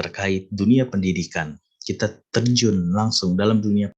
terkait dunia pendidikan. Kita terjun langsung dalam dunia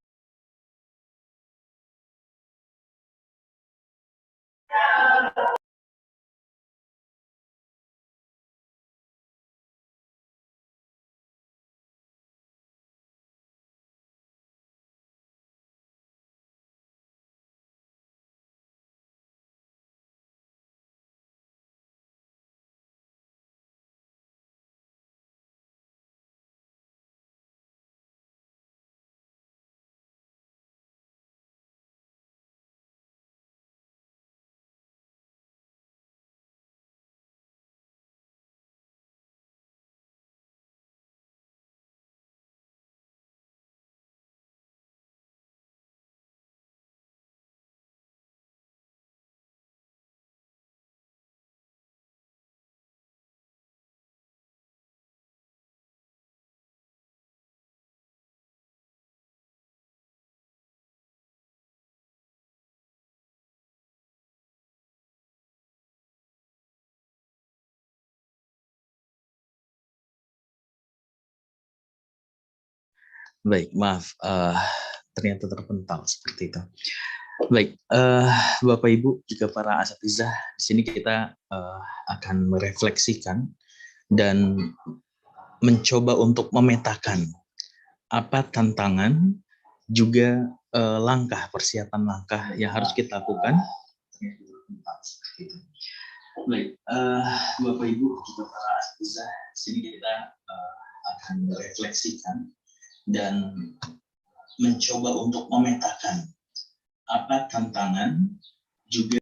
baik, maaf, ternyata terpental seperti itu. Baik, Bapak Ibu, juga para asatizah, di sini kita akan merefleksikan dan mencoba untuk memetakan apa tantangan juga langkah persiapan langkah yang harus kita lakukan. Baik, Bapak Ibu, juga para asatizah, di sini kita akan merefleksikan dan mencoba untuk memetakan apa tantangan juga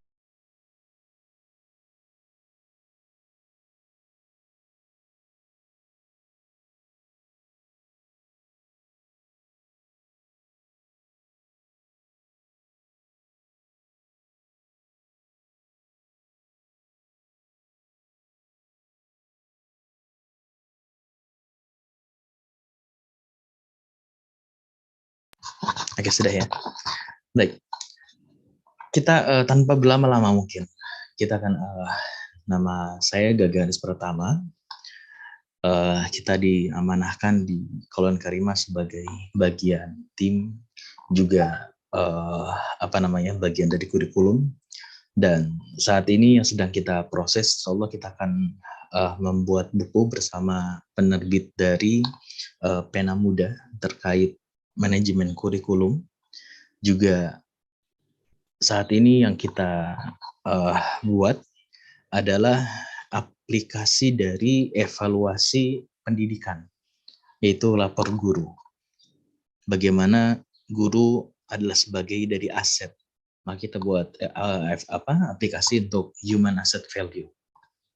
agak sudah ya. Baik, kita tanpa berlama-lama mungkin kita akan nama saya Gagaris Pertama. Kita diamanahkan di Kolon Karima sebagai bagian tim juga bagian dari kurikulum, dan saat ini yang sedang kita proses, insya Allah kita akan membuat buku bersama penerbit dari Pena Muda terkait manajemen kurikulum. Juga saat ini yang kita buat adalah aplikasi dari evaluasi pendidikan, yaitu lapor guru. Bagaimana guru adalah sebagai dari aset, maka kita buat aplikasi untuk human asset value.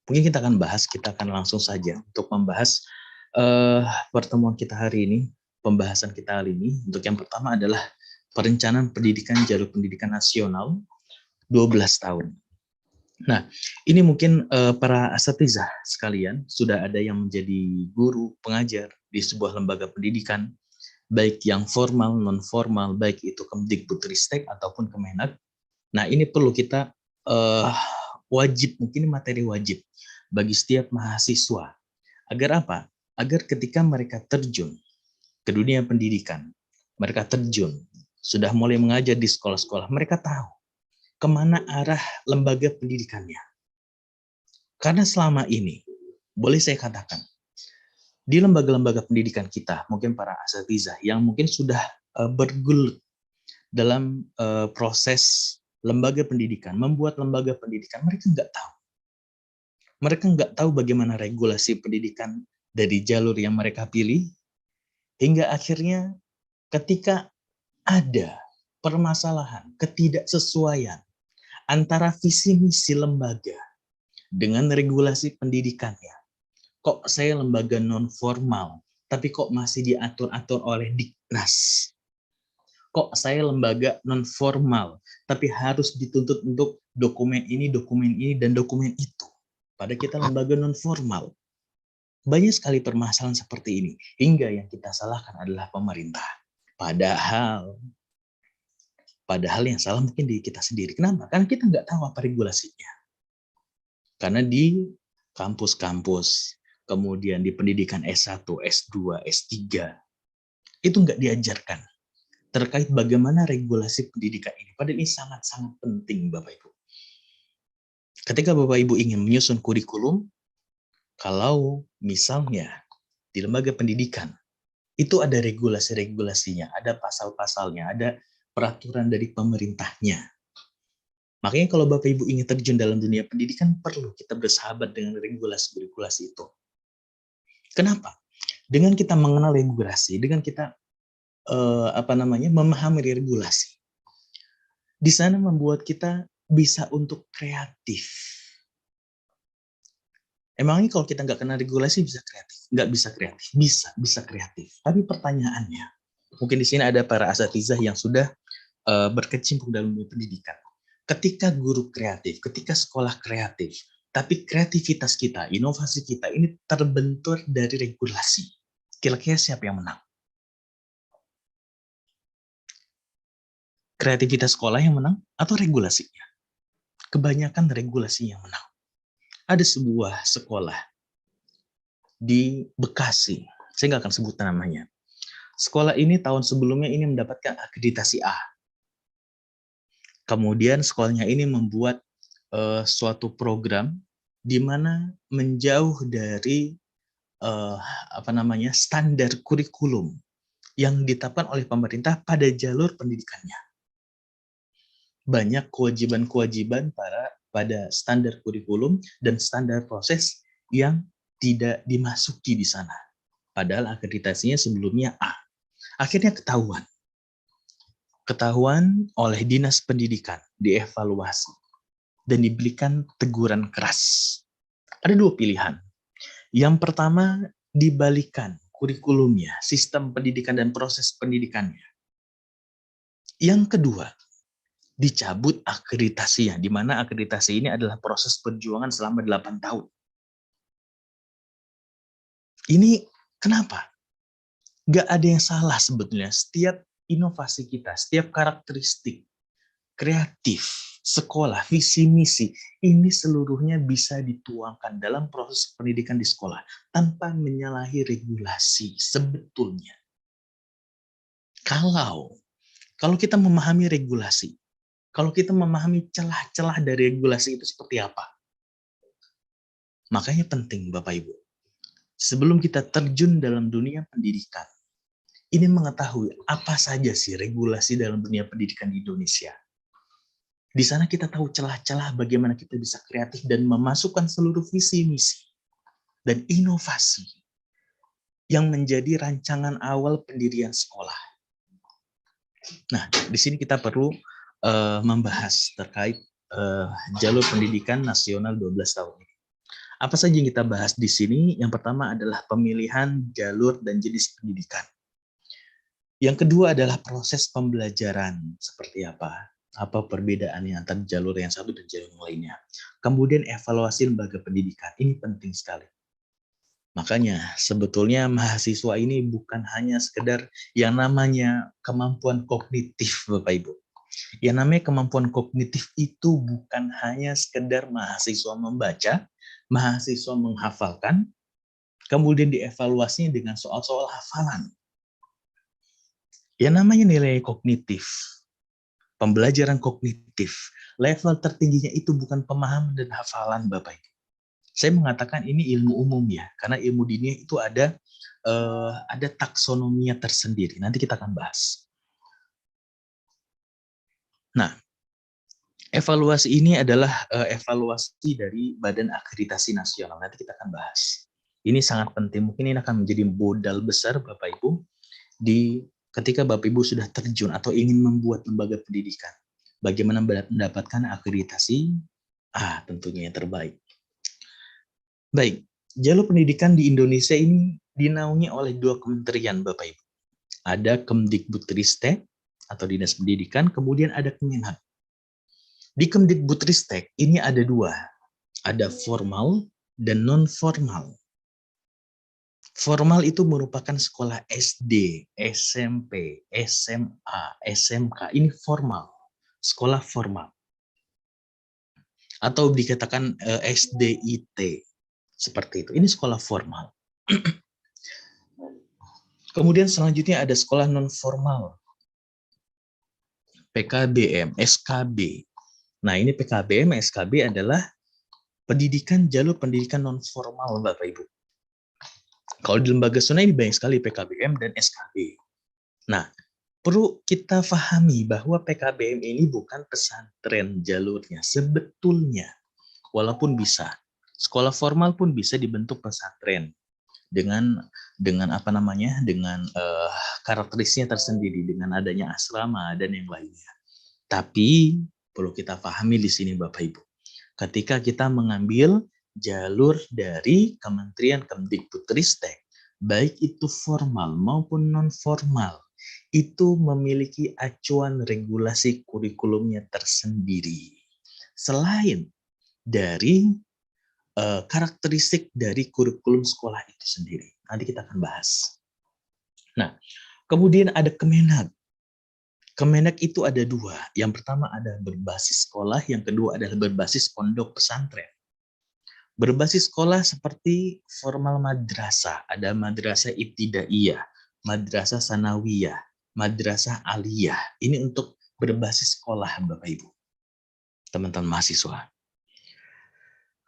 Mungkin kita akan bahas, kita akan langsung saja untuk membahas pertemuan kita hari ini, pembahasan kita hari ini. Untuk yang pertama adalah perencanaan pendidikan jalur pendidikan nasional 12 tahun. Nah, ini mungkin para asatizah sekalian sudah ada yang menjadi guru, pengajar di sebuah lembaga pendidikan, baik yang formal, non-formal, baik itu Kemdikbudristek ataupun Kemenak. Nah, ini perlu kita wajib, mungkin materi wajib bagi setiap mahasiswa. Agar apa? Agar ketika mereka terjun ke dunia pendidikan, mereka terjun, sudah mulai mengajar di sekolah-sekolah, mereka tahu kemana arah lembaga pendidikannya. Karena selama ini, boleh saya katakan, di lembaga-lembaga pendidikan kita, mungkin para asatizah yang mungkin sudah bergelut dalam proses lembaga pendidikan, membuat lembaga pendidikan, mereka nggak tahu. Mereka nggak tahu bagaimana regulasi pendidikan dari jalur yang mereka pilih, hingga akhirnya ketika ada permasalahan, ketidaksesuaian antara visi misi lembaga dengan regulasi pendidikannya. Kok saya lembaga non formal, tapi kok masih diatur-atur oleh Diknas? Kok saya lembaga non formal, tapi harus dituntut untuk dokumen ini, dan dokumen itu? Padahal kita lembaga non formal. Banyak sekali permasalahan seperti ini, hingga yang kita salahkan adalah pemerintah. Padahal yang salah mungkin di kita sendiri. Kenapa? Karena kita nggak tahu apa regulasinya. Karena di kampus-kampus, kemudian di pendidikan S1, S2, S3, itu nggak diajarkan terkait bagaimana regulasi pendidikan ini. Padahal ini sangat-sangat penting, Bapak Ibu. Ketika Bapak Ibu ingin menyusun kurikulum, kalau misalnya di lembaga pendidikan, itu ada regulasi-regulasinya, ada pasal-pasalnya, ada peraturan dari pemerintahnya. Makanya kalau Bapak Ibu ingin terjun dalam dunia pendidikan, perlu kita bersahabat dengan regulasi-regulasi itu. Kenapa? Dengan kita mengenal regulasi, dengan kita memahami regulasi, di sana membuat kita bisa untuk kreatif. Emangnya kalau kita nggak kenal regulasi bisa kreatif? Nggak bisa kreatif. Bisa kreatif. Tapi pertanyaannya, mungkin di sini ada para asatizah yang sudah berkecimpung dalam dunia pendidikan. Ketika guru kreatif, ketika sekolah kreatif, tapi kreativitas kita, inovasi kita ini terbentur dari regulasi. Kira-kira siapa yang menang? Kreativitas sekolah yang menang atau regulasinya? Kebanyakan regulasi yang menang. Ada sebuah sekolah di Bekasi, saya nggak akan sebut namanya. Sekolah ini tahun sebelumnya ini mendapatkan akreditasi A. Kemudian sekolahnya ini membuat suatu program di mana menjauh dari standar kurikulum yang ditetapkan oleh pemerintah pada jalur pendidikannya. Banyak kewajiban-kewajiban pada standar kurikulum dan standar proses yang tidak dimasuki di sana. Padahal akreditasinya sebelumnya A. Akhirnya ketahuan oleh Dinas Pendidikan, dievaluasi, dan diberikan teguran keras. Ada dua pilihan. Yang pertama, dibalikan kurikulumnya, sistem pendidikan dan proses pendidikannya. Yang kedua, dicabut akreditasinya, di mana akreditasi ini adalah proses perjuangan selama 8 tahun. Ini kenapa? Nggak ada yang salah sebetulnya. Setiap inovasi kita, setiap karakteristik kreatif, sekolah, visi misi, ini seluruhnya bisa dituangkan dalam proses pendidikan di sekolah tanpa menyalahi regulasi sebetulnya. Kalau kita memahami regulasi, kalau kita memahami celah-celah dari regulasi itu seperti apa, makanya penting Bapak Ibu, sebelum kita terjun dalam dunia pendidikan, ini mengetahui apa saja sih regulasi dalam dunia pendidikan di Indonesia. Di sana kita tahu celah-celah bagaimana kita bisa kreatif dan memasukkan seluruh visi misi dan inovasi yang menjadi rancangan awal pendirian sekolah. Nah, di sini kita perlu membahas terkait jalur pendidikan nasional 12 tahun ini. Apa saja yang kita bahas di sini? Yang pertama adalah pemilihan jalur dan jenis pendidikan. Yang kedua adalah proses pembelajaran, seperti apa perbedaannya antara jalur yang satu dan jalur yang lainnya. Kemudian evaluasi lembaga pendidikan, ini penting sekali. Makanya sebetulnya mahasiswa ini bukan hanya sekedar yang namanya kemampuan kognitif, Bapak Ibu. Yang namanya kemampuan kognitif itu bukan hanya sekedar mahasiswa membaca, mahasiswa menghafalkan, kemudian dievaluasinya dengan soal-soal hafalan. Yang namanya nilai kognitif, pembelajaran kognitif, level tertingginya itu bukan pemahaman dan hafalan, Bapak Ibu. Saya mengatakan ini ilmu umum ya, karena ilmu dunia itu ada taksonominya tersendiri. Nanti kita akan bahas. Nah, evaluasi ini adalah evaluasi dari Badan Akreditasi Nasional. Nanti kita akan bahas. Ini sangat penting. Mungkin ini akan menjadi modal besar Bapak Ibu ketika Bapak Ibu sudah terjun atau ingin membuat lembaga pendidikan. Bagaimana mendapatkan akreditasi tentunya yang terbaik. Baik, jalur pendidikan di Indonesia ini dinaungi oleh dua kementerian Bapak Ibu. Ada Kemdikbudristek atau Dinas Pendidikan, kemudian ada Kemenhak. Di Kemdikbudristek ini ada dua, ada formal dan non-formal. Formal itu merupakan sekolah SD, SMP, SMA, SMK. Ini formal, sekolah formal. Atau dikatakan SDIT. Seperti itu. Ini sekolah formal. Kemudian selanjutnya ada sekolah non formal. PKBM, SKB. Nah, ini PKBM, SKB adalah jalur pendidikan non formal, Bapak Ibu. Kalau di lembaga sunnah ini banyak sekali PKBM dan SKB. Nah, perlu kita pahami bahwa PKBM ini bukan pesantren jalurnya sebetulnya. Walaupun bisa, sekolah formal pun bisa dibentuk pesantren dengan apa namanya, dengan karakteristiknya tersendiri, dengan adanya asrama dan yang lainnya. Tapi perlu kita pahami di sini Bapak Ibu, ketika kita mengambil jalur dari Kementerian Kemdikbudristek, baik itu formal maupun non formal, itu memiliki acuan regulasi kurikulumnya tersendiri. Selain dari karakteristik dari kurikulum sekolah itu sendiri. Nanti kita akan bahas. Nah, kemudian ada Kemenak. Kemenak itu ada dua. Yang pertama ada berbasis sekolah, yang kedua adalah berbasis pondok pesantren. Berbasis sekolah seperti formal madrasah, ada madrasah ibtidaiyah, madrasah sanawiyah, madrasah aliyah. Ini untuk berbasis sekolah Bapak Ibu, teman-teman mahasiswa.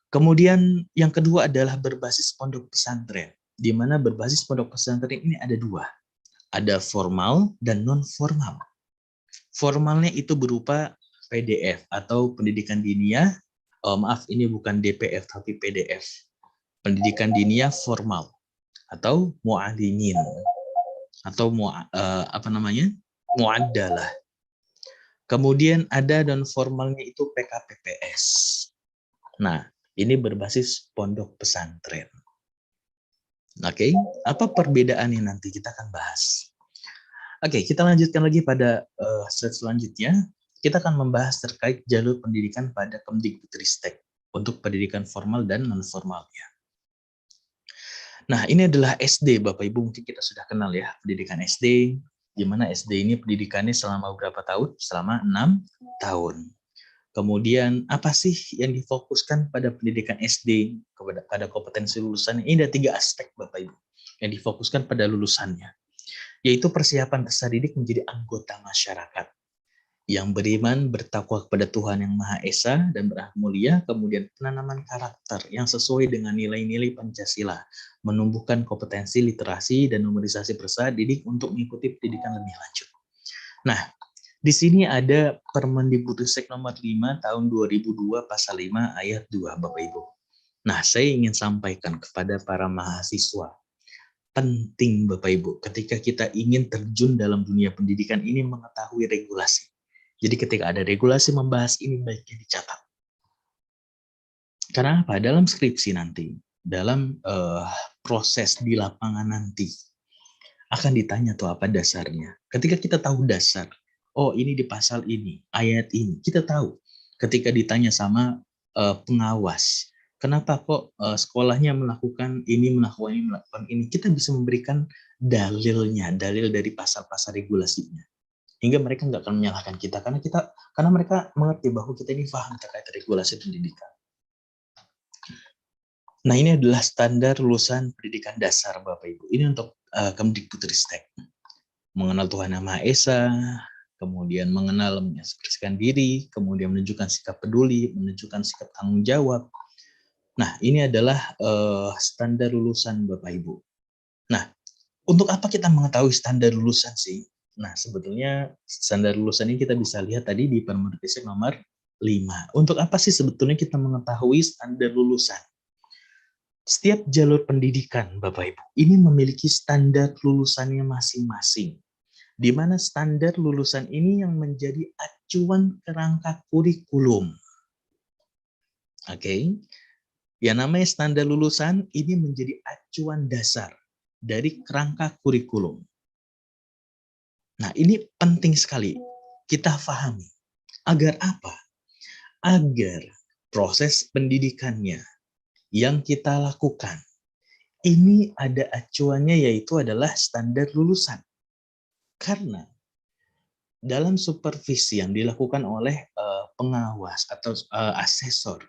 Kemudian yang kedua adalah berbasis pondok pesantren, di mana berbasis pondok pesantren ini ada dua. Ada formal dan non-formal. Formalnya itu berupa PDF atau pendidikan diniyah. Maaf, ini bukan DPF tapi PDF. Pendidikan diniyah formal atau mu'alimin atau apa namanya? Mu'addalah. Kemudian ada non-formalnya itu PKPPS. Nah, ini berbasis pondok pesantren. Oke, apa perbedaannya nanti kita akan bahas. Oke, kita lanjutkan lagi pada slide selanjutnya. Kita akan membahas terkait jalur pendidikan pada Kemdikbudristek untuk pendidikan formal dan non-formalnya. Nah, ini adalah SD, Bapak Ibu, mungkin kita sudah kenal ya, pendidikan SD, di mana SD ini pendidikannya selama berapa tahun? Selama 6 tahun. Kemudian apa sih yang difokuskan pada pendidikan SD, pada kompetensi lulusannya? Ini ada 3 aspek Bapak Ibu yang difokuskan pada lulusannya, yaitu persiapan peserta didik menjadi anggota masyarakat yang beriman, bertakwa kepada Tuhan Yang Maha Esa dan berakhlak mulia, kemudian penanaman karakter yang sesuai dengan nilai-nilai Pancasila, menumbuhkan kompetensi literasi dan numerisasi peserta didik untuk mengikuti pendidikan lebih lanjut. Nah, di sini ada Permendikbudristek nomor 5 tahun 2002 pasal 5 ayat 2 Bapak Ibu. Nah, saya ingin sampaikan kepada para mahasiswa, penting Bapak Ibu ketika kita ingin terjun dalam dunia pendidikan ini mengetahui regulasi. Jadi ketika ada regulasi membahas ini baiknya dicatat. Karena apa? Dalam skripsi nanti, dalam proses di lapangan nanti akan ditanya tuh apa dasarnya. Ketika kita tahu dasar, oh ini di pasal ini, ayat ini, kita tahu. Ketika ditanya sama pengawas, kenapa kok sekolahnya melakukan ini, melakukan ini, kita bisa memberikan dalilnya, dalil dari pasal-pasal regulasinya. Hingga mereka nggak akan menyalahkan kita, karena mereka mengerti bahwa kita ini paham terkait regulasi pendidikan. Nah, ini adalah standar lulusan pendidikan dasar Bapak Ibu. Ini untuk Kemdikbudristek. Mengenal Tuhan Yang Maha Esa, kemudian mengenal mengekspresikan diri, kemudian menunjukkan sikap peduli, menunjukkan sikap tanggung jawab. Nah, ini adalah standar lulusan Bapak Ibu. Nah, untuk apa kita mengetahui standar lulusan sih? Nah, sebetulnya standar lulusan ini kita bisa lihat tadi di Permendikbudristek nomor 5. Untuk apa sih sebetulnya kita mengetahui standar lulusan? Setiap jalur pendidikan, Bapak Ibu, ini memiliki standar lulusannya masing-masing, di mana standar lulusan ini yang menjadi acuan kerangka kurikulum. Oke, yang namanya standar lulusan ini menjadi acuan dasar dari kerangka kurikulum. Nah, ini penting sekali kita pahami. Agar apa? Agar proses pendidikannya yang kita lakukan ini ada acuannya, yaitu adalah standar lulusan. Karena dalam supervisi yang dilakukan oleh pengawas atau asesor,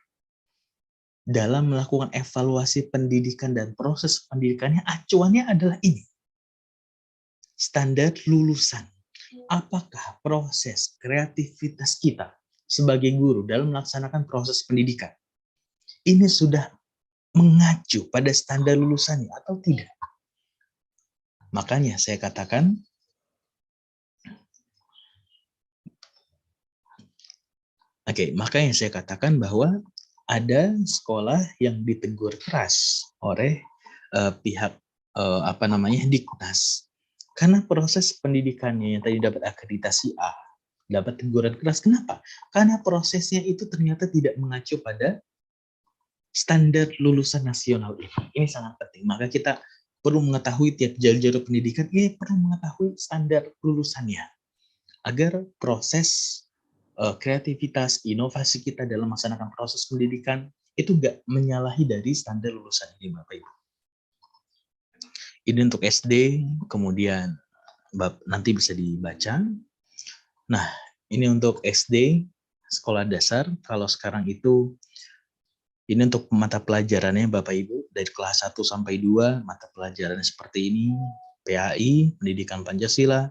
dalam melakukan evaluasi pendidikan dan proses pendidikannya, acuannya adalah ini. Standar lulusan. Apakah proses kreativitas kita sebagai guru dalam melaksanakan proses pendidikan ini sudah mengacu pada standar lulusannya atau tidak? Makanya saya katakan, makanya saya katakan bahwa ada sekolah yang ditegur keras oleh pihak Diknas, karena proses pendidikannya yang tadi dapat akreditasi A, dapat teguran keras. Kenapa? Karena prosesnya itu ternyata tidak mengacu pada standar lulusan nasional ini. Ini sangat penting. Maka kita perlu mengetahui tiap jalur pendidikan ini perlu mengetahui standar lulusannya agar proses kreativitas, inovasi kita dalam melaksanakan proses pendidikan itu nggak menyalahi dari standar lulusan ini, Bapak Ibu. Ini untuk SD, kemudian nanti bisa dibaca. Nah, ini untuk SD, sekolah dasar. Kalau sekarang itu, ini untuk mata pelajarannya Bapak Ibu, dari kelas 1 sampai 2, mata pelajarannya seperti ini, PAI, Pendidikan Pancasila,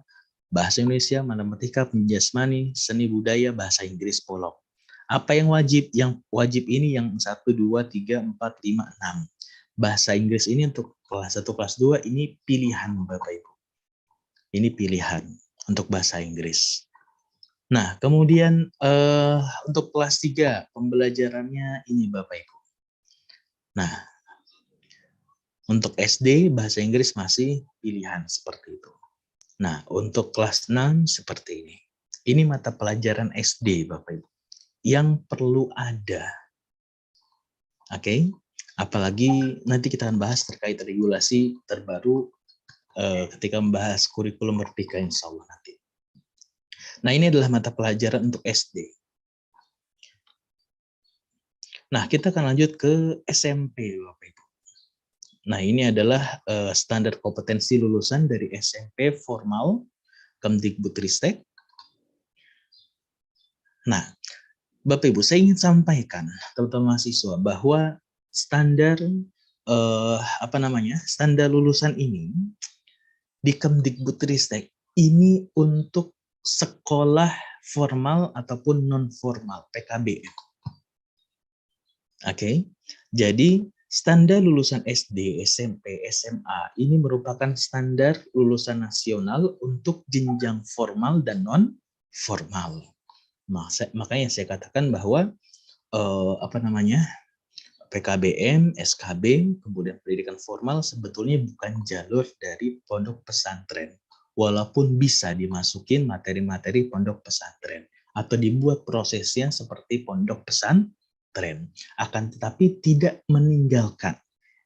Bahasa Indonesia, Matematika, Penjasmani, Seni Budaya, Bahasa Inggris, Polok. Apa yang wajib? Yang wajib ini yang 1, 2, 3, 4, 5, 6. Bahasa Inggris ini untuk kelas 1, kelas 2, ini pilihan Bapak Ibu. Ini pilihan untuk bahasa Inggris. Nah, kemudian untuk kelas 3, pembelajarannya ini Bapak Ibu. Nah, untuk SD, bahasa Inggris masih pilihan seperti itu. Nah, untuk kelas 6 seperti ini. Ini mata pelajaran SD, Bapak Ibu, yang perlu ada. Oke, apalagi nanti kita akan bahas terkait regulasi terbaru ketika membahas kurikulum Merdeka, insya Allah nanti. Nah, ini adalah mata pelajaran untuk SD. Nah, kita akan lanjut ke SMP, Bapak Ibu. Nah, ini adalah standar kompetensi lulusan dari SMP formal Kemdikbudristek. Nah, Bapak Ibu, saya ingin sampaikan teman-teman mahasiswa bahwa standar standar lulusan ini di Kemdikbudristek ini untuk sekolah formal ataupun non formal PKBM. Oke. Jadi standar lulusan SD, SMP, SMA ini merupakan standar lulusan nasional untuk jenjang formal dan non formal. Makanya saya katakan bahwa PKBM, SKB, kemudian pendidikan formal sebetulnya bukan jalur dari pondok pesantren. Walaupun bisa dimasukin materi-materi pondok pesantren atau dibuat prosesnya seperti pondok pesantren, akan tetapi tidak meninggalkan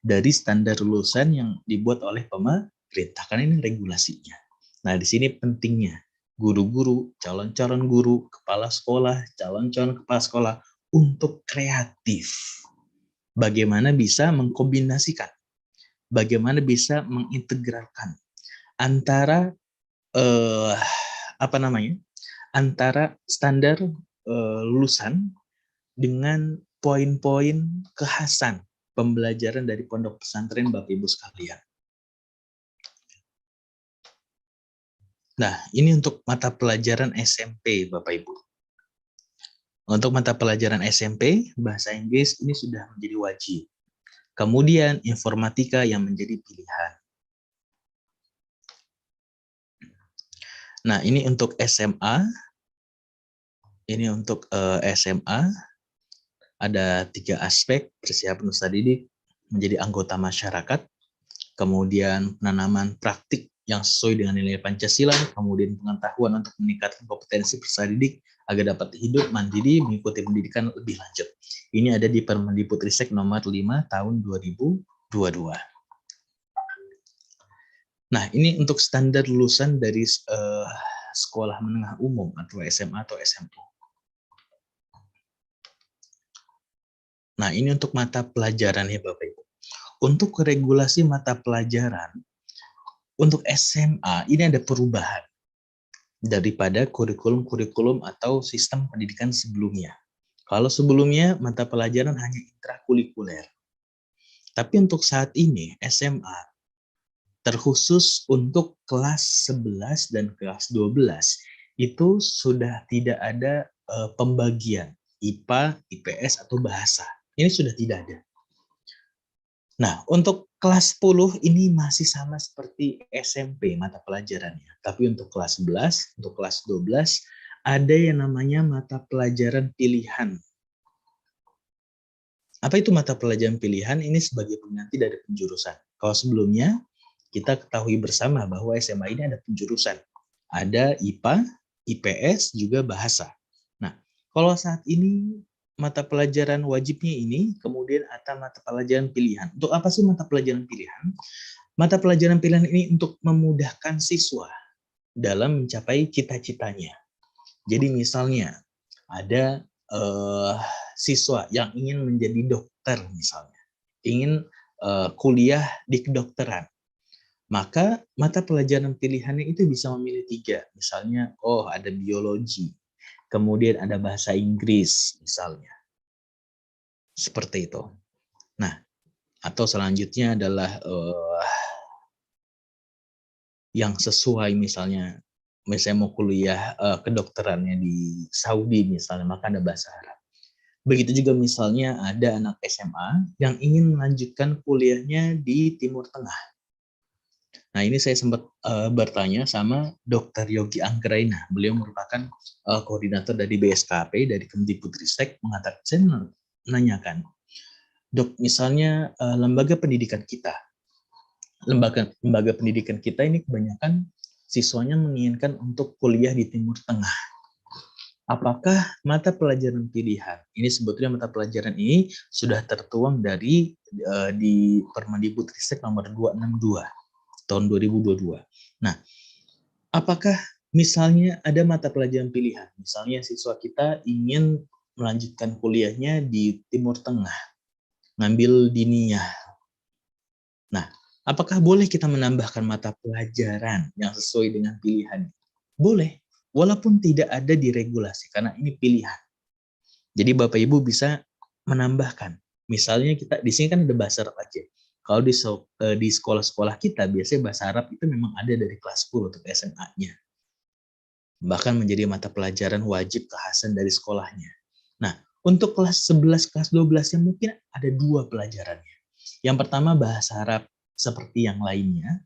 dari standar lulusan yang dibuat oleh pemerintah, karena ini regulasinya. Nah, di sini pentingnya guru-guru, calon-calon guru, kepala sekolah, calon-calon kepala sekolah untuk kreatif. Bagaimana bisa mengkombinasikan, bagaimana bisa mengintegralkan antara antara standar lulusan dengan poin-poin kekhasan pembelajaran dari pondok pesantren Bapak Ibu sekalian. Nah, ini untuk mata pelajaran SMP Bapak Ibu. Untuk mata pelajaran SMP, bahasa Inggris ini sudah menjadi wajib. Kemudian informatika yang menjadi pilihan. Nah, ini untuk SMA. Ini untuk SMA. Ada 3 aspek: persiapan peserta didik menjadi anggota masyarakat, kemudian penanaman praktik yang sesuai dengan nilai Pancasila, kemudian pengetahuan untuk meningkatkan kompetensi peserta didik agar dapat hidup mandiri mengikuti pendidikan lebih lanjut. Ini ada di Permendikbudristek nomor 5 tahun 2022. Nah, ini untuk standar lulusan dari sekolah menengah umum atau SMA atau SMP. Nah, ini untuk mata pelajaran ya Bapak Ibu. Untuk regulasi mata pelajaran, untuk SMA ini ada perubahan daripada kurikulum-kurikulum atau sistem pendidikan sebelumnya. Kalau sebelumnya mata pelajaran hanya intrakurikuler. Tapi untuk saat ini SMA terkhusus untuk kelas 11 dan kelas 12 itu sudah tidak ada pembagian IPA, IPS atau bahasa. Ini sudah tidak ada. Nah, untuk kelas 10 ini masih sama seperti SMP mata pelajarannya. Tapi untuk kelas 11, untuk kelas 12 ada yang namanya mata pelajaran pilihan. Apa itu mata pelajaran pilihan? Ini sebagai pengganti dari penjurusan. Kalau sebelumnya, kita ketahui bersama bahwa SMA ini ada penjurusan. Ada IPA, IPS, juga bahasa. Nah, kalau saat ini mata pelajaran wajibnya ini, kemudian ada mata pelajaran pilihan. Untuk apa sih mata pelajaran pilihan? Mata pelajaran pilihan ini untuk memudahkan siswa dalam mencapai cita-citanya. Jadi misalnya, ada siswa yang ingin menjadi dokter misalnya, ingin kuliah di kedokteran, maka mata pelajaran pilihannya itu bisa memilih 3. Misalnya, ada biologi, kemudian ada bahasa Inggris misalnya. Seperti itu. Nah, atau selanjutnya adalah yang sesuai misalnya mau kuliah kedokterannya di Saudi misalnya, maka ada bahasa Arab. Begitu juga misalnya ada anak SMA yang ingin melanjutkan kuliahnya di Timur Tengah. Nah, ini saya sempat bertanya sama Dr. Yogi Anggraina. Beliau merupakan koordinator dari BSKP, dari Kemdikbudristek, mengatakan, saya menanyakan, Dok, misalnya lembaga pendidikan kita, lembaga pendidikan kita ini kebanyakan siswanya menginginkan untuk kuliah di Timur Tengah. Apakah mata pelajaran pilihan ini, sebetulnya mata pelajaran ini sudah tertuang dari di Permendikbudristek nomor 262 tahun 2022. Nah, apakah misalnya ada mata pelajaran pilihan, misalnya siswa kita ingin melanjutkan kuliahnya di Timur Tengah, ngambil diniyah. Nah, apakah boleh kita menambahkan mata pelajaran yang sesuai dengan pilihan? Boleh, walaupun tidak ada di regulasi, karena ini pilihan. Jadi Bapak Ibu bisa menambahkan. Misalnya kita di sini kan ada bahasa Arab aja. Kalau di sekolah-sekolah kita biasanya bahasa Arab itu memang ada dari kelas 10 untuk SMA-nya. Bahkan menjadi mata pelajaran wajib kekhasan dari sekolahnya. Nah, untuk kelas 11, kelas 12 yang mungkin ada 2 pelajarannya. Yang pertama bahasa Arab seperti yang lainnya.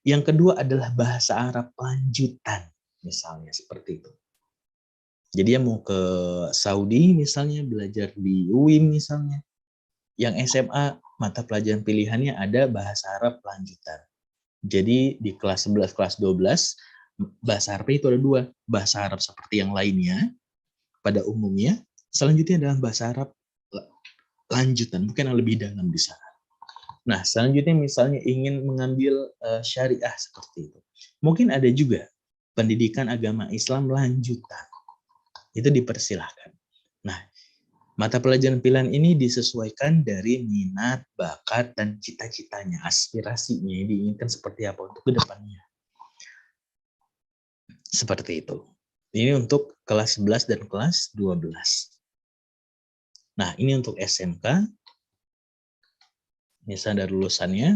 Yang kedua adalah bahasa Arab lanjutan, misalnya seperti itu. Jadi yang mau ke Saudi misalnya, belajar di UIM misalnya, yang SMA mata pelajaran pilihannya ada bahasa Arab lanjutan. Jadi di kelas 11, kelas 12, bahasa Arab itu ada 2. Bahasa Arab seperti yang lainnya, pada umumnya. Selanjutnya adalah bahasa Arab lanjutan, mungkin yang lebih dalam di sana. Nah, selanjutnya misalnya ingin mengambil syariah seperti itu. Mungkin ada juga pendidikan agama Islam lanjutan. Itu dipersilahkan. Nah, mata pelajaran pilihan ini disesuaikan dari minat, bakat, dan cita-citanya, aspirasinya yang diinginkan seperti apa untuk kedepannya. Seperti itu. Ini untuk kelas 11 dan kelas 12. Nah, ini untuk SMK. Misalnya dari lulusannya.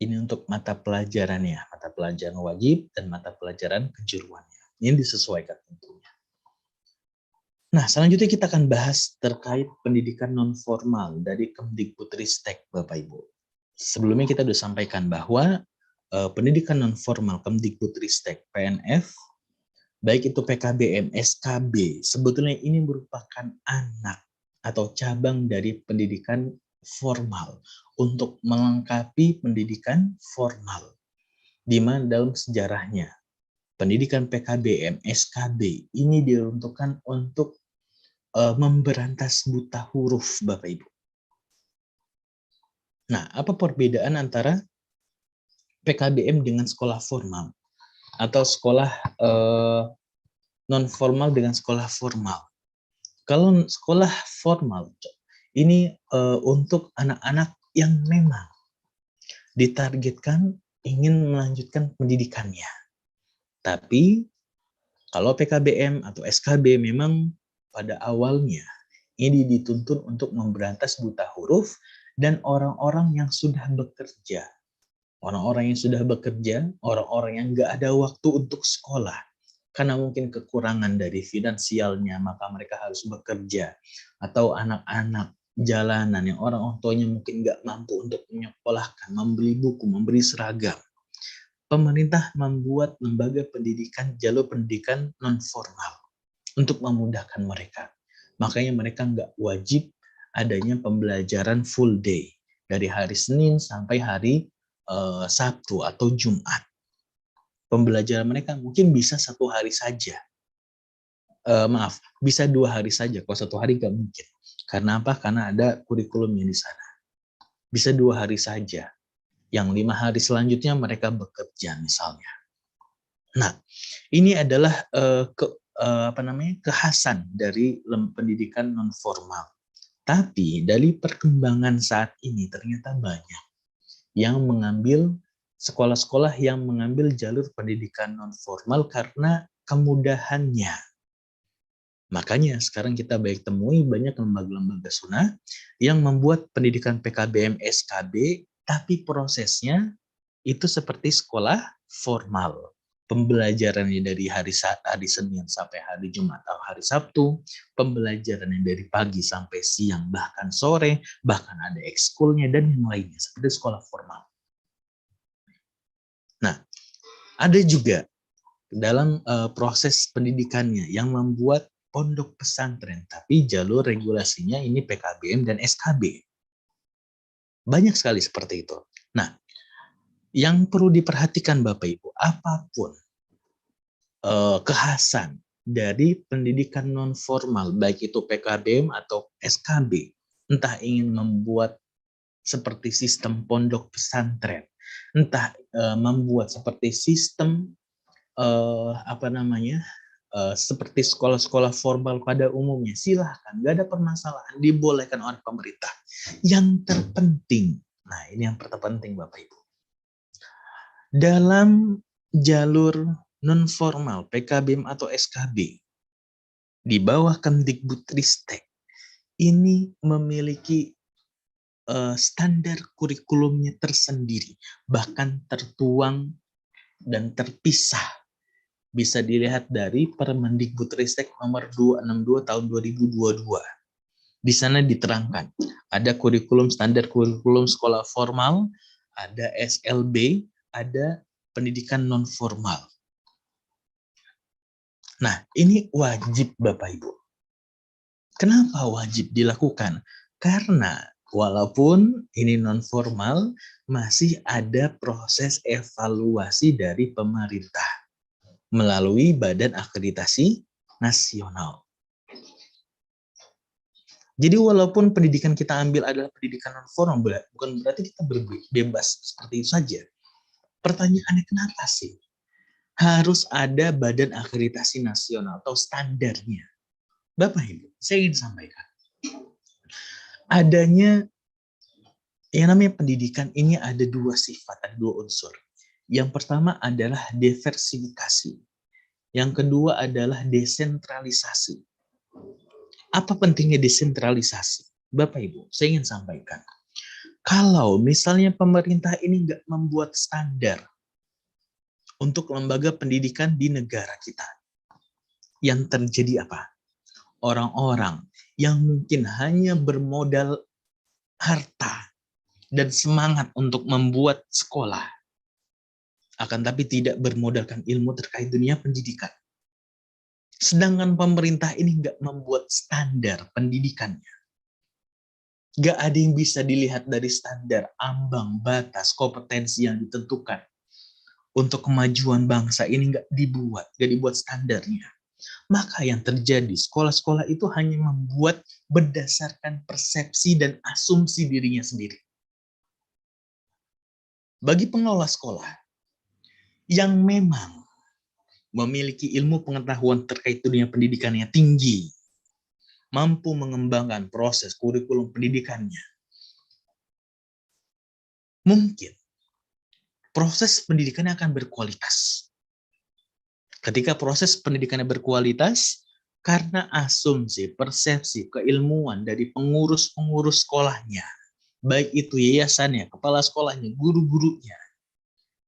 Ini untuk mata pelajarannya, mata pelajaran wajib dan mata pelajaran kejuruannya. Ini disesuaikan tentunya. Nah, selanjutnya kita akan bahas terkait pendidikan non-formal dari Kemdikbudristek, Bapak Ibu. Sebelumnya kita sudah sampaikan bahwa pendidikan non-formal Kemdikbudristek, PNF, baik itu PKBM, SKB, sebetulnya ini merupakan anak atau cabang dari pendidikan formal untuk melengkapi pendidikan formal. Di mana dalam sejarahnya, pendidikan PKBM, SKB ini diuntukkan untuk memberantas buta huruf, Bapak Ibu. Nah, apa perbedaan antara PKBM dengan sekolah formal atau sekolah non formal dengan sekolah formal? Kalau sekolah formal ini untuk anak-anak yang memang ditargetkan ingin melanjutkan pendidikannya. Tapi kalau PKBM atau SKB memang pada awalnya ini dituntun untuk memberantas buta huruf dan orang-orang yang sudah bekerja. Orang-orang yang sudah bekerja, orang-orang yang nggak ada waktu untuk sekolah. Karena mungkin kekurangan dari finansialnya, maka mereka harus bekerja. Atau anak-anak jalanan yang orang tuanya mungkin nggak mampu untuk menyekolahkan, membeli buku, memberi seragam. Pemerintah membuat lembaga pendidikan, jalur pendidikan non-formal untuk memudahkan mereka. Makanya mereka nggak wajib adanya pembelajaran full day dari hari Senin sampai hari Sabtu atau Jumat. Pembelajaran mereka mungkin bisa 1 hari saja. Bisa 2 hari saja. Kalau 1 hari nggak mungkin. Karena apa? Karena ada kurikulumnya di sana. Bisa 2 hari saja. Yang 5 hari selanjutnya mereka bekerja misalnya. Nah, ini adalah kekhasan dari pendidikan non formal. Tapi dari perkembangan saat ini ternyata banyak yang mengambil sekolah-sekolah yang mengambil jalur pendidikan non formal karena kemudahannya. Makanya sekarang kita baik temui banyak lembaga-lembaga sunnah yang membuat pendidikan PKBM SKB, tapi prosesnya itu seperti sekolah formal. Pembelajarannya dari hari Senin sampai hari Jumat atau hari Sabtu, pembelajarannya dari pagi sampai siang, bahkan sore, bahkan ada ekskulnya dan yang lainnya, seperti sekolah formal. Nah, ada juga dalam proses pendidikannya yang membuat pondok pesantren, tapi jalur regulasinya ini PKBM dan SKB. Banyak sekali seperti itu. Nah, yang perlu diperhatikan Bapak Ibu, apapun kekhasan dari pendidikan non formal, baik itu PKBM atau SKB, entah ingin membuat seperti sistem pondok pesantren, entah membuat seperti sistem seperti sekolah-sekolah formal pada umumnya, silahkan, nggak ada permasalahan, dibolehkan oleh pemerintah. Yang terpenting, nah ini yang terpenting Bapak Ibu, dalam jalur non formal PKBM atau SKB di bawah Kemdikbudristek ini memiliki standar kurikulumnya tersendiri, bahkan tertuang dan terpisah. Bisa dilihat dari Permendikbudristek nomor 262 tahun 2022. Di sana diterangkan, ada kurikulum standar kurikulum sekolah formal, ada SLB, ada pendidikan non formal. Nah, ini wajib Bapak Ibu. Kenapa wajib dilakukan? Karena walaupun ini non formal, masih ada proses evaluasi dari pemerintah melalui Badan Akreditasi Nasional. Jadi walaupun pendidikan kita ambil adalah pendidikan non formal, bukan berarti kita bebas seperti itu saja. Pertanyaannya kenapa sih harus ada Badan Akreditasi Nasional atau standarnya? Bapak Ibu, saya ingin sampaikan, adanya yang namanya pendidikan ini ada 2 sifat, ada 2 unsur. Yang pertama adalah diversifikasi. Yang kedua adalah desentralisasi. Apa pentingnya desentralisasi? Bapak Ibu, saya ingin sampaikan, kalau misalnya pemerintah ini nggak membuat standar untuk lembaga pendidikan di negara kita, yang terjadi apa? Orang-orang yang mungkin hanya bermodal harta dan semangat untuk membuat sekolah, akan tapi tidak bermodalkan ilmu terkait dunia pendidikan. Sedangkan pemerintah ini nggak membuat standar pendidikannya. Nggak ada yang bisa dilihat dari standar, ambang, batas, kompetensi yang ditentukan. Untuk kemajuan bangsa ini nggak dibuat standarnya. Maka yang terjadi, sekolah-sekolah itu hanya membuat berdasarkan persepsi dan asumsi dirinya sendiri. Bagi pengelola sekolah yang memang memiliki ilmu pengetahuan terkait dunia pendidikannya tinggi, mampu mengembangkan proses kurikulum pendidikannya, mungkin proses pendidikannya akan berkualitas. Ketika proses pendidikannya berkualitas, Karena asumsi, persepsi, keilmuan dari pengurus-pengurus sekolahnya, baik itu yayasannya, kepala sekolahnya, guru-gurunya,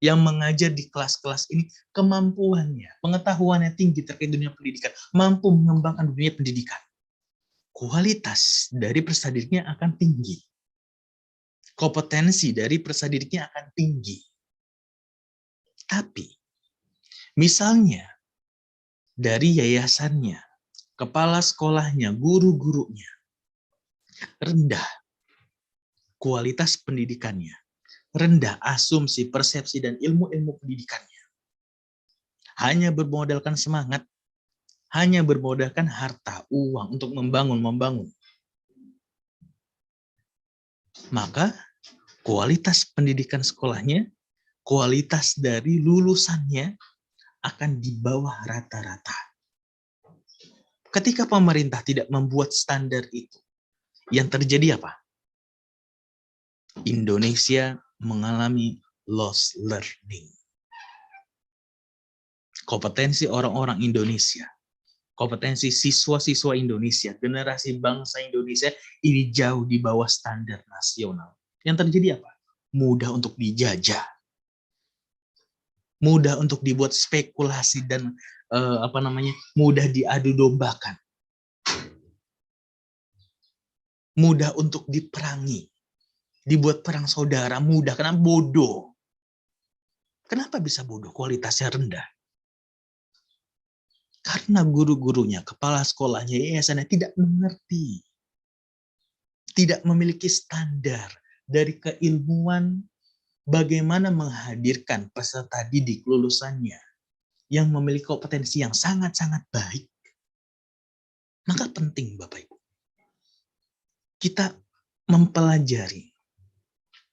yang mengajar di kelas-kelas ini, kemampuannya, pengetahuannya tinggi terkait dunia pendidikan, mampu mengembangkan dunia pendidikan. Kualitas dari peserta didiknya akan tinggi. Kompetensi dari peserta didiknya akan tinggi. Tapi, misalnya, dari yayasannya, kepala sekolahnya, guru-gurunya, rendah kualitas pendidikannya, rendah asumsi, persepsi, dan ilmu-ilmu pendidikannya. Hanya bermodalkan semangat, hanya bermodalkan harta, uang untuk membangun. Maka kualitas pendidikan sekolahnya, kualitas dari lulusannya akan di bawah rata-rata. Ketika pemerintah tidak membuat standar itu, yang terjadi apa? Indonesia mengalami lost learning. Kompetensi orang-orang Indonesia, kompetensi siswa-siswa Indonesia, generasi bangsa Indonesia ini jauh di bawah standar nasional. Yang terjadi apa? Mudah untuk dijajah, mudah untuk dibuat spekulasi dan mudah diadu dombakan, mudah untuk diperangi, dibuat perang saudara, mudah karena bodoh. Kenapa bisa bodoh? Kualitasnya rendah. Karena guru-gurunya, kepala sekolahnya, yayasannya tidak mengerti, tidak memiliki standar dari keilmuan bagaimana menghadirkan peserta didik lulusannya yang memiliki kompetensi yang sangat-sangat baik. Maka penting Bapak Ibu, kita mempelajari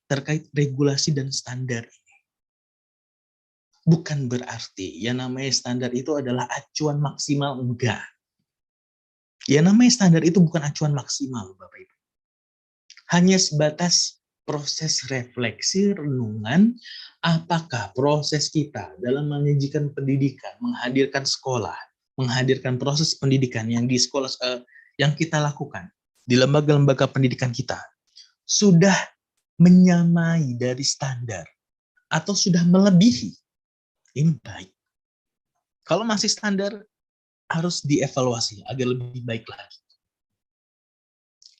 terkait regulasi dan standar ini. Bukan berarti yang namanya standar itu adalah acuan maksimal, enggak. Yang namanya standar itu bukan acuan maksimal Bapak Ibu. Hanya sebatas proses refleksi, renungan, apakah proses kita dalam menyajikan pendidikan, menghadirkan sekolah, menghadirkan proses pendidikan yang di sekolah yang kita lakukan di lembaga-lembaga pendidikan kita sudah menyamai dari standar atau sudah melebihi. Ini baik. Kalau masih standar harus dievaluasi agar lebih baik lagi.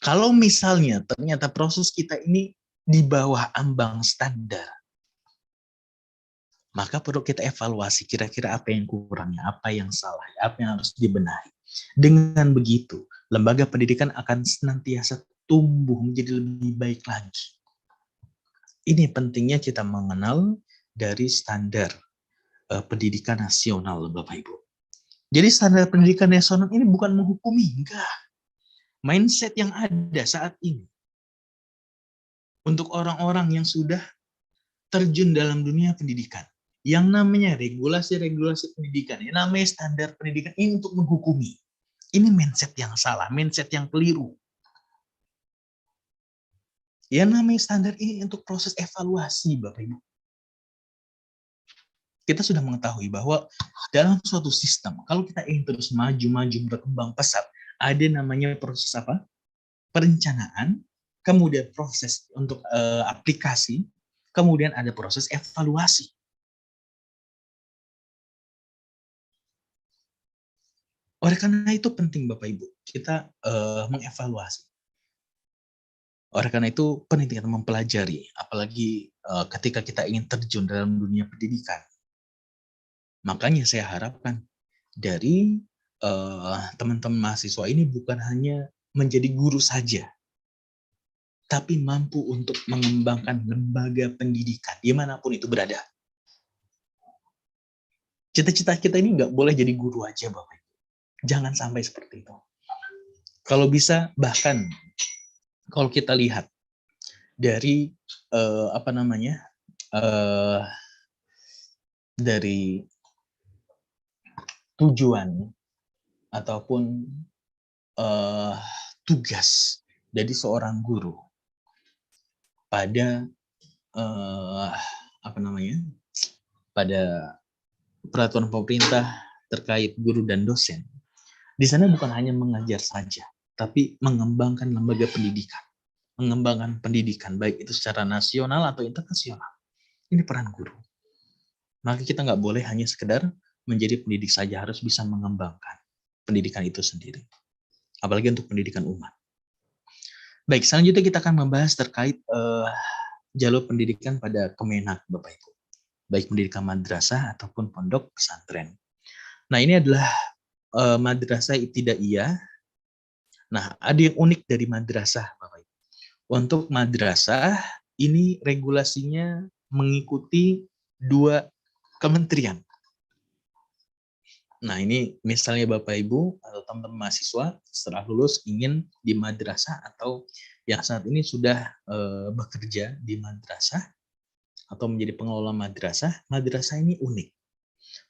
Kalau misalnya ternyata proses kita ini di bawah ambang standar, maka perlu kita evaluasi kira-kira apa yang kurangnya, apa yang salah, apa yang harus dibenahi. Dengan begitu, lembaga pendidikan akan senantiasa tumbuh menjadi lebih baik lagi. Ini pentingnya kita mengenal dari standar pendidikan nasional, Bapak Ibu. Jadi standar pendidikan nasional ini bukan menghukumi, enggak. Mindset yang ada saat ini untuk orang-orang yang sudah terjun dalam dunia pendidikan, yang namanya regulasi-regulasi pendidikan, yang namanya standar pendidikan ini untuk menghukumi. Ini mindset yang salah, mindset yang keliru. Yang namanya standar ini untuk proses evaluasi, Bapak Ibu. Kita sudah mengetahui bahwa dalam suatu sistem, kalau kita ingin terus maju-maju berkembang pesat, ada namanya proses apa? Perencanaan, kemudian proses untuk aplikasi, kemudian ada proses evaluasi. Oleh karena itu penting Bapak Ibu, kita mengevaluasi. Oleh karena itu penting kita mempelajari, apalagi ketika kita ingin terjun dalam dunia pendidikan. Makanya saya harapkan dari teman-teman mahasiswa ini bukan hanya menjadi guru saja, tapi mampu untuk mengembangkan lembaga pendidikan dimanapun itu berada. Cita-cita kita ini nggak boleh jadi guru aja, Bapak. Jangan sampai seperti itu. Kalau bisa, bahkan kalau kita lihat dari dari tujuan ataupun tugas dari seorang guru pada pada peraturan pemerintah terkait guru dan dosen, Di sana bukan hanya mengajar saja, tapi mengembangkan lembaga pendidikan. Mengembangkan pendidikan, baik itu secara nasional atau internasional. Ini peran guru. Maka kita nggak boleh hanya sekedar menjadi pendidik saja, harus bisa mengembangkan pendidikan itu sendiri. Apalagi untuk pendidikan umat. Baik, selanjutnya kita akan membahas terkait jalur pendidikan pada Kemenak, Bapak Ibu. Baik pendidikan madrasah ataupun pondok pesantren. Nah, ini adalah madrasah ibtidaiyah. Nah, ada yang unik dari madrasah, Bapak Ibu. Untuk madrasah, ini regulasinya mengikuti 2 kementerian. Nah, ini misalnya Bapak Ibu atau teman-teman mahasiswa setelah lulus ingin di madrasah atau yang saat ini sudah bekerja di madrasah atau menjadi pengelola madrasah, madrasah ini unik.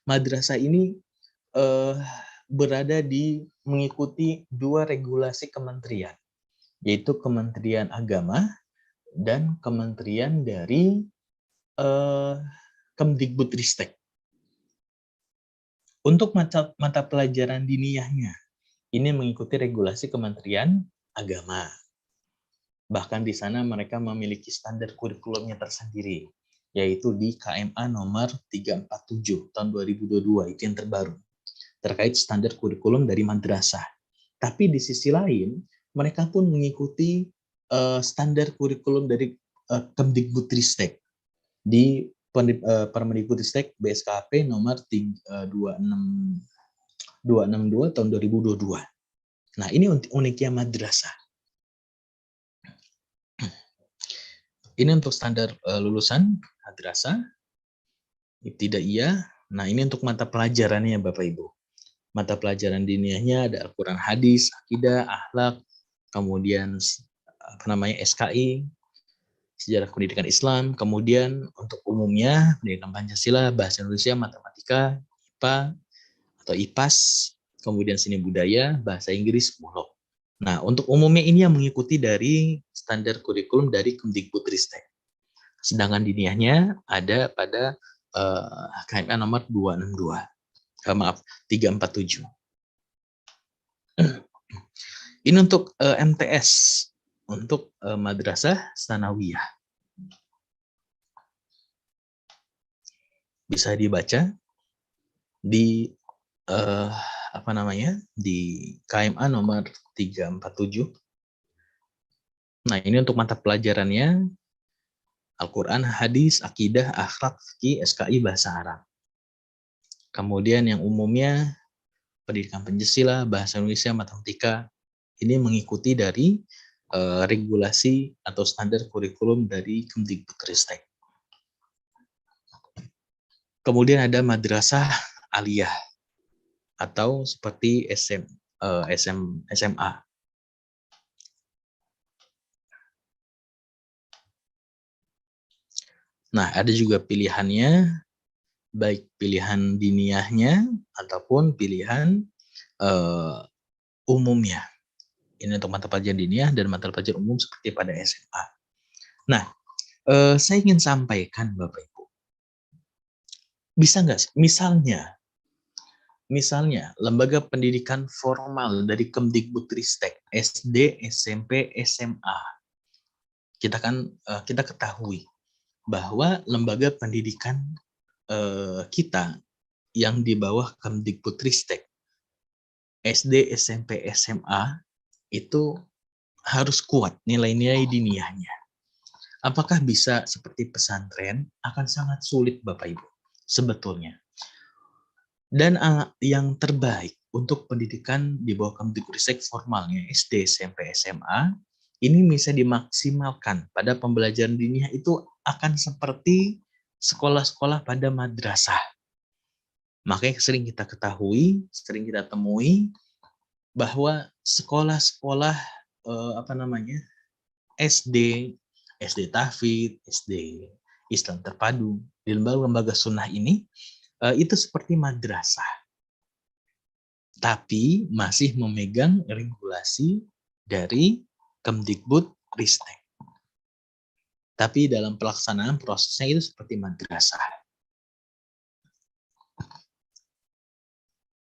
Madrasah ini berada di mengikuti 2 regulasi kementerian, yaitu Kementerian Agama dan kementerian dari Kemdikbudristek. Untuk mata pelajaran diniyahnya, ini mengikuti regulasi Kementerian Agama. Bahkan di sana mereka memiliki standar kurikulumnya tersendiri, yaitu di KMA nomor 347 tahun 2022, itu yang terbaru, terkait standar kurikulum dari madrasah. Tapi di sisi lain, mereka pun mengikuti standar kurikulum dari Kemdikbudristek di Permendikbudristek BSKP nomor 262 tahun 2022. Nah, ini uniknya madrasah. Ini untuk standar lulusan madrasah ibtidaiyah. Nah, ini untuk mata pelajarannya Bapak Ibu. Mata pelajaran diniyahnya ada Al-Qur'an, hadis, akidah, akhlak, kemudian SKI, sejarah pendidikan Islam, kemudian untuk umumnya pendidikan Pancasila, bahasa Indonesia, matematika, IPA atau IPAS, kemudian seni budaya, bahasa Inggris, mulok. Nah, untuk umumnya ini yang mengikuti dari standar kurikulum dari Kemdikbudristek. Sedangkan diniyahnya ada pada KMA nomor 262. Maaf, 347. Ini untuk MTS, untuk Madrasah Tsanawiyah. Bisa dibaca di di KMA nomor 347. Nah, ini untuk mata pelajarannya Al-Qur'an, hadis, akidah, akhlak, fikih, SKI, bahasa Arab. Kemudian yang umumnya pendidikan Pancasila, bahasa Indonesia, matematika, ini mengikuti dari regulasi atau standar kurikulum dari Kemdikbudristek. Kemudian ada madrasah aliyah atau seperti SMA. Nah, ada juga pilihannya, baik pilihan diniyahnya ataupun pilihan umumnya. Ini untuk mata pelajaran diniyah dan mata pelajaran umum seperti pada SMA. Nah, saya ingin sampaikan Bapak Ibu, bisa nggak misalnya lembaga pendidikan formal dari Kemdikbudristek, SD, SMP, SMA. Kita ketahui bahwa lembaga pendidikan kita yang di bawah Kemdikbudristek, SD, SMP, SMA itu harus kuat nilai-nilai diniyahnya. Apakah bisa seperti pesantren? Akan sangat sulit Bapak Ibu sebetulnya. Dan yang terbaik untuk pendidikan di bawah Kemdikbudristek formalnya SD, SMP, SMA ini bisa dimaksimalkan pada pembelajaran diniyah itu akan seperti sekolah-sekolah pada madrasah. Makanya sering kita ketahui, sering kita temui bahwa sekolah-sekolah SD, SD Tahfidz, SD Islam Terpadu, di lembaga-lembaga sunnah ini itu seperti madrasah. Tapi masih memegang regulasi dari Kemdikbudristek. Tapi dalam pelaksanaan prosesnya itu seperti madrasah.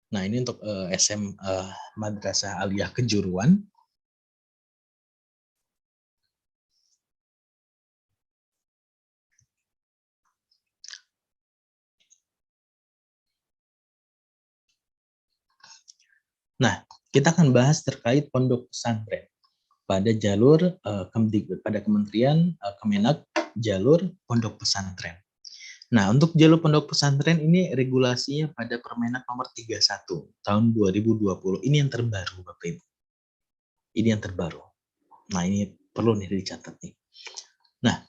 Nah, ini untuk Madrasah Aliyah Kejuruan. Nah, kita akan bahas terkait pondok pesantren pada jalur pada Kementerian Kemenak, jalur pondok pesantren. Nah, untuk jalur pondok pesantren ini regulasinya pada Permenak nomor 31 tahun 2020. Ini yang terbaru, Bapak Ibu. Ini yang terbaru. Nah, ini perlu nih dicatat nih. Nah,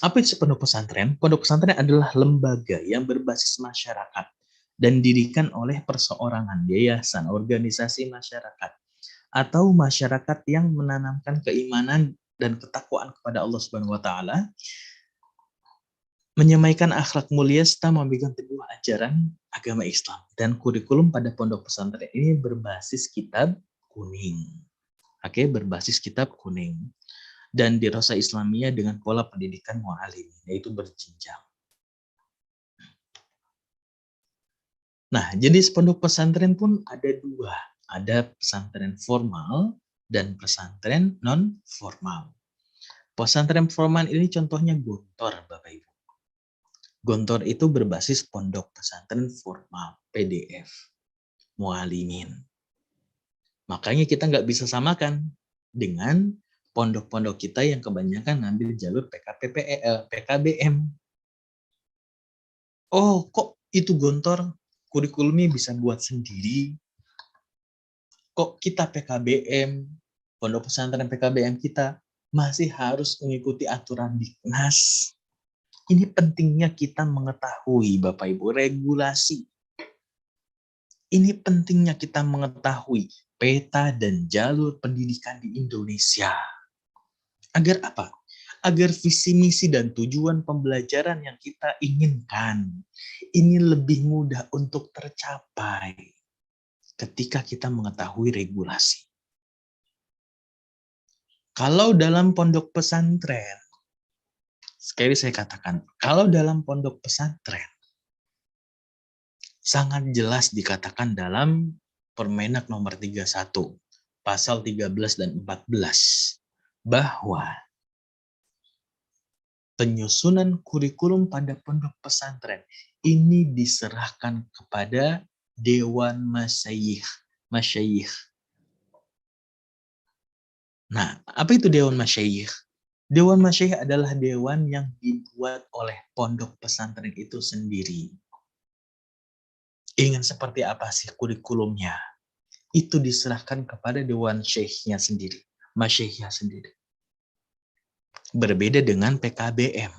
apa itu pondok pesantren? Pondok pesantren adalah lembaga yang berbasis masyarakat dan didirikan oleh perseorangan, yayasan, organisasi masyarakat, atau masyarakat yang menanamkan keimanan dan ketakwaan kepada Allah Subhanahu wa taala, menyamaikan akhlak mulia serta memegang teguh ajaran agama Islam. Dan kurikulum pada pondok pesantren ini berbasis kitab kuning. Oke, berbasis kitab kuning. Dan dirasa Islamiyah dengan pola pendidikan mu'alim, yaitu berjenjang. Nah, jenis pondok pesantren pun ada dua. Ada pesantren formal dan pesantren non-formal. Pesantren formal ini contohnya Gontor, Bapak Ibu. Gontor itu berbasis pondok pesantren formal, PDF, mualimin. Makanya kita nggak bisa samakan dengan pondok-pondok kita yang kebanyakan ngambil jalur PKBM. Oh, kok itu Gontor kurikulumnya bisa buat sendiri? Kok kita PKBM, pondok pesantren PKBM kita masih harus mengikuti aturan Diknas? Ini pentingnya kita mengetahui, Bapak Ibu, regulasi. Ini pentingnya kita mengetahui peta dan jalur pendidikan di Indonesia. Agar apa? Agar visi misi dan tujuan pembelajaran yang kita inginkan ini lebih mudah untuk tercapai ketika kita mengetahui regulasi. Kalau dalam pondok pesantren, sekali saya katakan, kalau dalam pondok pesantren sangat jelas dikatakan dalam Permenak nomor 31, pasal 13 dan 14, bahwa penyusunan kurikulum pada pondok pesantren ini diserahkan kepada Dewan Masyayikh. Nah, apa itu Dewan Masyayikh? Dewan Masyayikh adalah dewan yang dibuat oleh pondok pesantren itu sendiri. Ingin seperti apa sih kurikulumnya? Itu diserahkan kepada Dewan Syekhnya sendiri, Masyayikhnya sendiri. Berbeda dengan PKBM.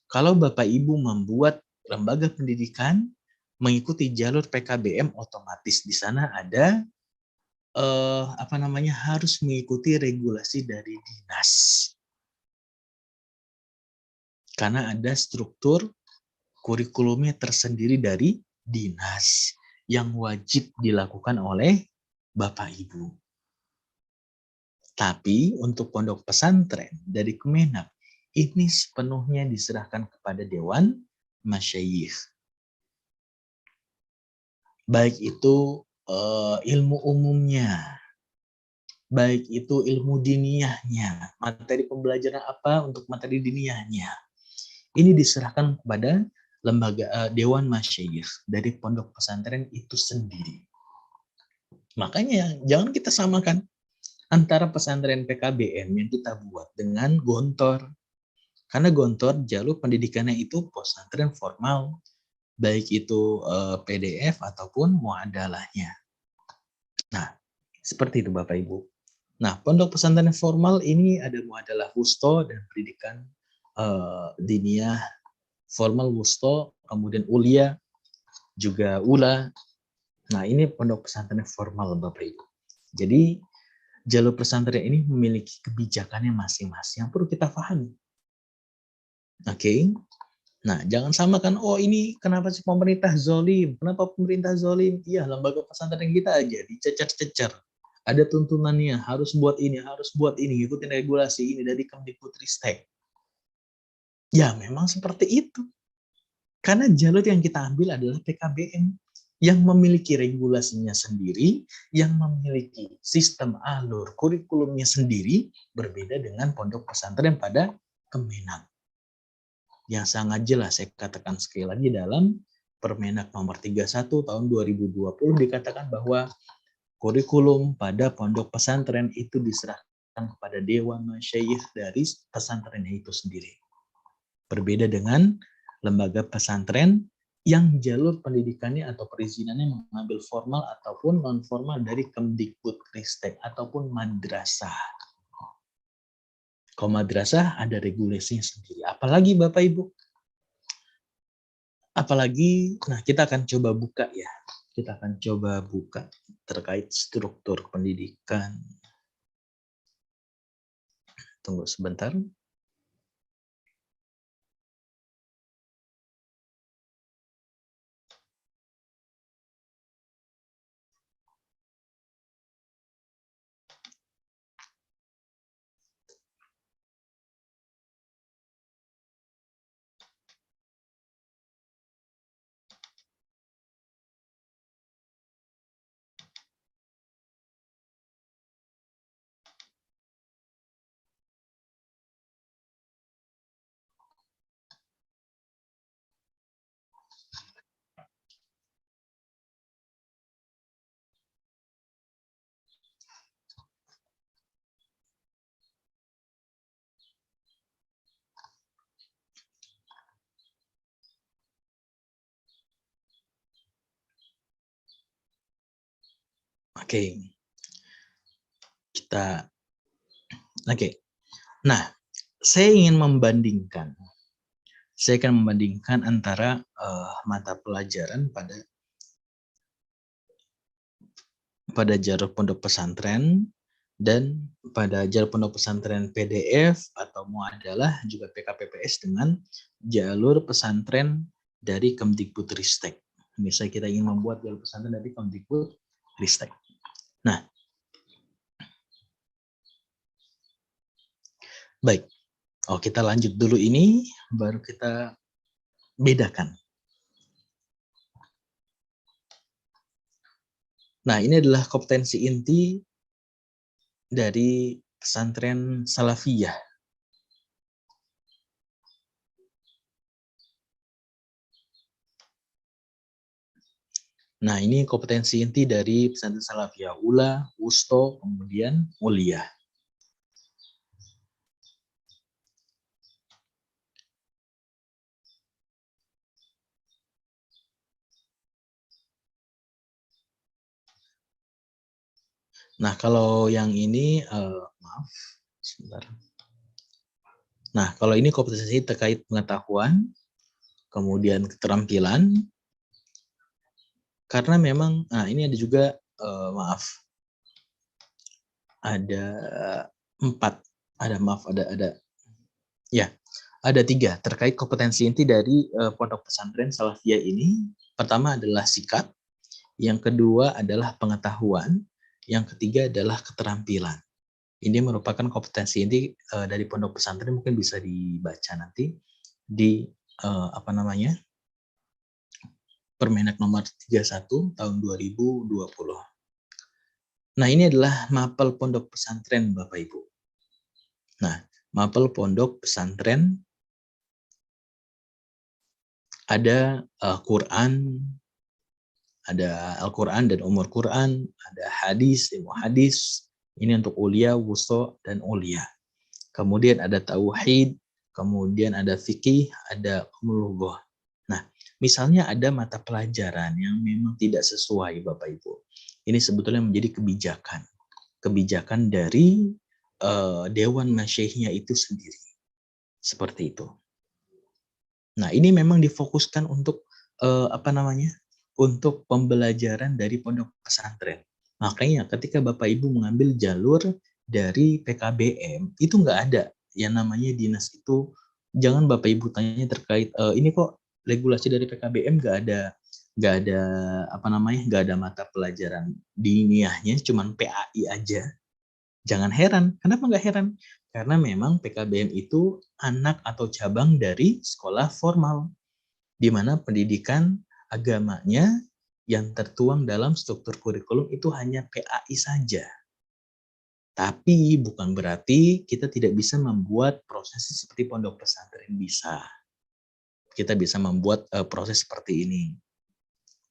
Kalau Bapak Ibu membuat lembaga pendidikan mengikuti jalur PKBM, otomatis di sana ada harus mengikuti regulasi dari dinas. Karena ada struktur kurikulumnya tersendiri dari dinas yang wajib dilakukan oleh Bapak Ibu. Tapi untuk pondok pesantren dari Kemenak, ini sepenuhnya diserahkan kepada Dewan Masyayikh. Baik itu ilmu umumnya, baik itu ilmu diniyahnya, materi pembelajaran apa untuk materi diniyahnya. Ini diserahkan kepada lembaga Dewan Masyayikh dari pondok pesantren itu sendiri. Makanya jangan kita samakan antara pesantren PKBM yang kita buat dengan Gontor. Karena Gontor jalur pendidikannya itu pesantren formal, baik itu PDF ataupun muadalahnya. Nah, seperti itu Bapak Ibu. Nah, pondok pesantren formal ini ada muadalah wusto dan pendidikan diniyah formal wusto, kemudian ulia, juga ula. Nah, ini pondok pesantren formal Bapak Ibu. Jadi, jalur pesantren ini memiliki kebijakannya masing-masing yang perlu kita pahami. Oke. Nah, jangan samakan, oh ini kenapa sih pemerintah zolim? Kenapa pemerintah zolim? Iya, lembaga pesantren kita aja dicecer-cecer. Ada tuntunannya, harus buat ini, ikutin regulasi ini dari Kemdikbudristek. Ya, memang seperti itu. Karena jalur yang kita ambil adalah PKBM. yang memiliki regulasinya sendiri, yang memiliki sistem alur kurikulumnya sendiri, berbeda dengan pondok pesantren pada Kemenak. Yang sangat jelas saya katakan sekali lagi dalam Permenak nomor 31 tahun 2020 dikatakan bahwa kurikulum pada pondok pesantren itu diserahkan kepada Dewan Masyayikh dari pesantren itu sendiri. Berbeda dengan lembaga pesantren yang jalur pendidikannya atau perizinannya mengambil formal ataupun non formal dari Kemdikbudristek ataupun madrasah. Kalau madrasah ada regulasinya sendiri. Apalagi Bapak Ibu, apalagi, nah kita akan coba buka ya. Kita akan coba buka terkait struktur pendidikan. Tunggu sebentar. Oke. Oke. Nah, saya ingin membandingkan. Saya akan membandingkan antara mata pelajaran pada jalur pondok pesantren dan pada jalur pondok pesantren PDF atau muadalah juga PKPPS dengan jalur pesantren dari Kemdikbudristek. Misalnya kita ingin membuat jalur pesantren dari Kemdikbudristek. Nah, baik. Kita lanjut dulu ini, baru kita bedakan. Nah, ini adalah kompetensi inti dari pesantren Salafiyah. Nah, ini kompetensi inti dari pesantren Salafiyah. Ula, Wusto, kemudian Mulia. Nah, kalau yang ini, maaf, sebentar. Nah, kalau ini kompetensi terkait pengetahuan, kemudian keterampilan, karena memang, nah ini ada juga, maaf, ada 4, ada 3 terkait kompetensi inti dari pondok pesantren Salafiyah ini. Pertama adalah sikap, yang kedua adalah pengetahuan, yang ketiga adalah keterampilan. Ini merupakan kompetensi inti dari pondok pesantren, mungkin bisa dibaca nanti di Permenak nomor 31 tahun 2020. Nah, ini adalah mapel pondok pesantren Bapak Ibu. Nah, mapel pondok pesantren ada Quran, ada Al-Quran dan Umur Quran, ada hadis, ilmu hadis, ini untuk ulia, wusto, dan ulia. Kemudian ada tauhid, kemudian ada fikih, ada umul. Nah, misalnya ada mata pelajaran yang memang tidak sesuai Bapak Ibu. Ini sebetulnya menjadi kebijakan dari Dewan Masyaikhnya itu sendiri. Seperti itu. Nah, ini memang difokuskan untuk untuk pembelajaran dari pondok pesantren. Makanya ketika Bapak Ibu mengambil jalur dari PKBM, itu nggak ada yang namanya dinas itu. Jangan Bapak Ibu tanya terkait ini kok regulasi dari PKBM nggak ada mata pelajaran diniyahnya, cuman PAI aja. Jangan heran. Kenapa nggak heran? Karena memang PKBM itu anak atau cabang dari sekolah formal, di mana pendidikan agamanya yang tertuang dalam struktur kurikulum itu hanya PAI saja. Tapi bukan berarti kita tidak bisa membuat proses seperti pondok pesantren bisa. Kita bisa membuat proses seperti ini.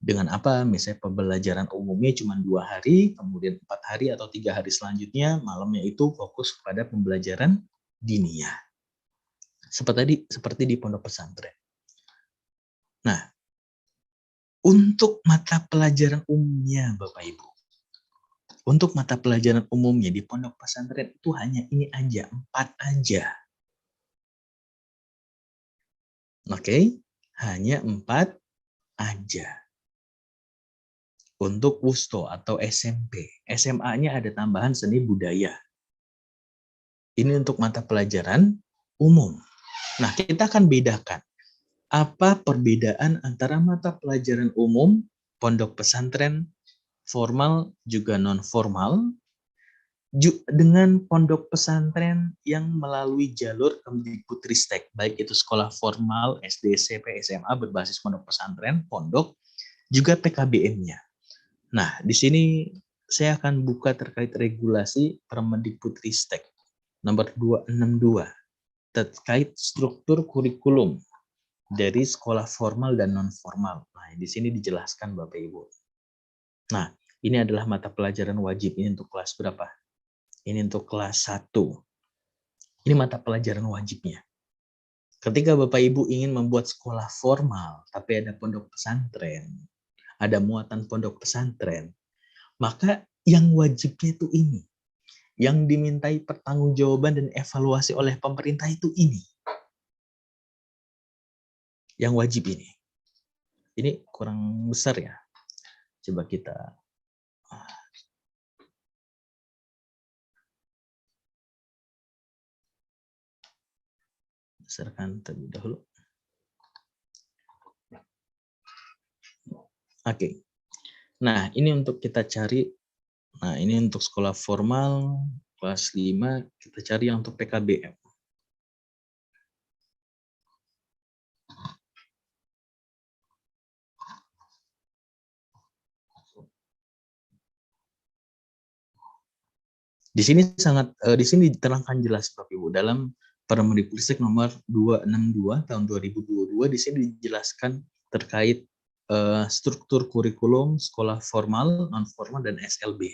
Dengan apa? Misalnya pembelajaran umumnya cuma 2 hari, kemudian 4 hari atau 3 hari selanjutnya, malamnya itu fokus kepada pembelajaran diniyah. Seperti di pondok pesantren. Nah, untuk mata pelajaran umumnya Bapak Ibu, untuk mata pelajaran umumnya di pondok pesantren itu hanya ini aja, 4 aja. Oke, hanya 4 aja. Untuk WUSTO atau SMP, SMA-nya ada tambahan seni budaya. Ini untuk mata pelajaran umum. Nah, kita akan bedakan apa perbedaan antara mata pelajaran umum, pondok pesantren, formal juga non-formal, dengan pondok pesantren yang melalui jalur Kemdikbudristek, baik itu sekolah formal, SD, SMP, SMA berbasis pondok pesantren, pondok, juga PKBM-nya. Nah, di sini saya akan buka terkait regulasi Permendikbudristek nomor 262 terkait struktur kurikulum dari sekolah formal dan non formal. Nah, di sini dijelaskan Bapak Ibu. Nah, ini adalah mata pelajaran wajib. Ini untuk kelas berapa? Ini untuk kelas 1. Ini mata pelajaran wajibnya. Ketika Bapak Ibu ingin membuat sekolah formal, tapi ada pondok pesantren, ada muatan pondok pesantren, maka yang wajibnya itu ini. Yang dimintai pertanggungjawaban dan evaluasi oleh pemerintah itu ini. Yang wajib ini. Ini kurang besar ya. Coba kita besarkan terlebih dahulu. Oke. Nah, ini untuk kita cari. Nah, ini untuk sekolah formal kelas 5, kita cari yang untuk PKBM. Di sini diterangkan jelas Bapak Ibu dalam Permendikbudristek nomor 262 tahun 2022, di sini dijelaskan terkait struktur kurikulum sekolah formal, non formal dan SLB.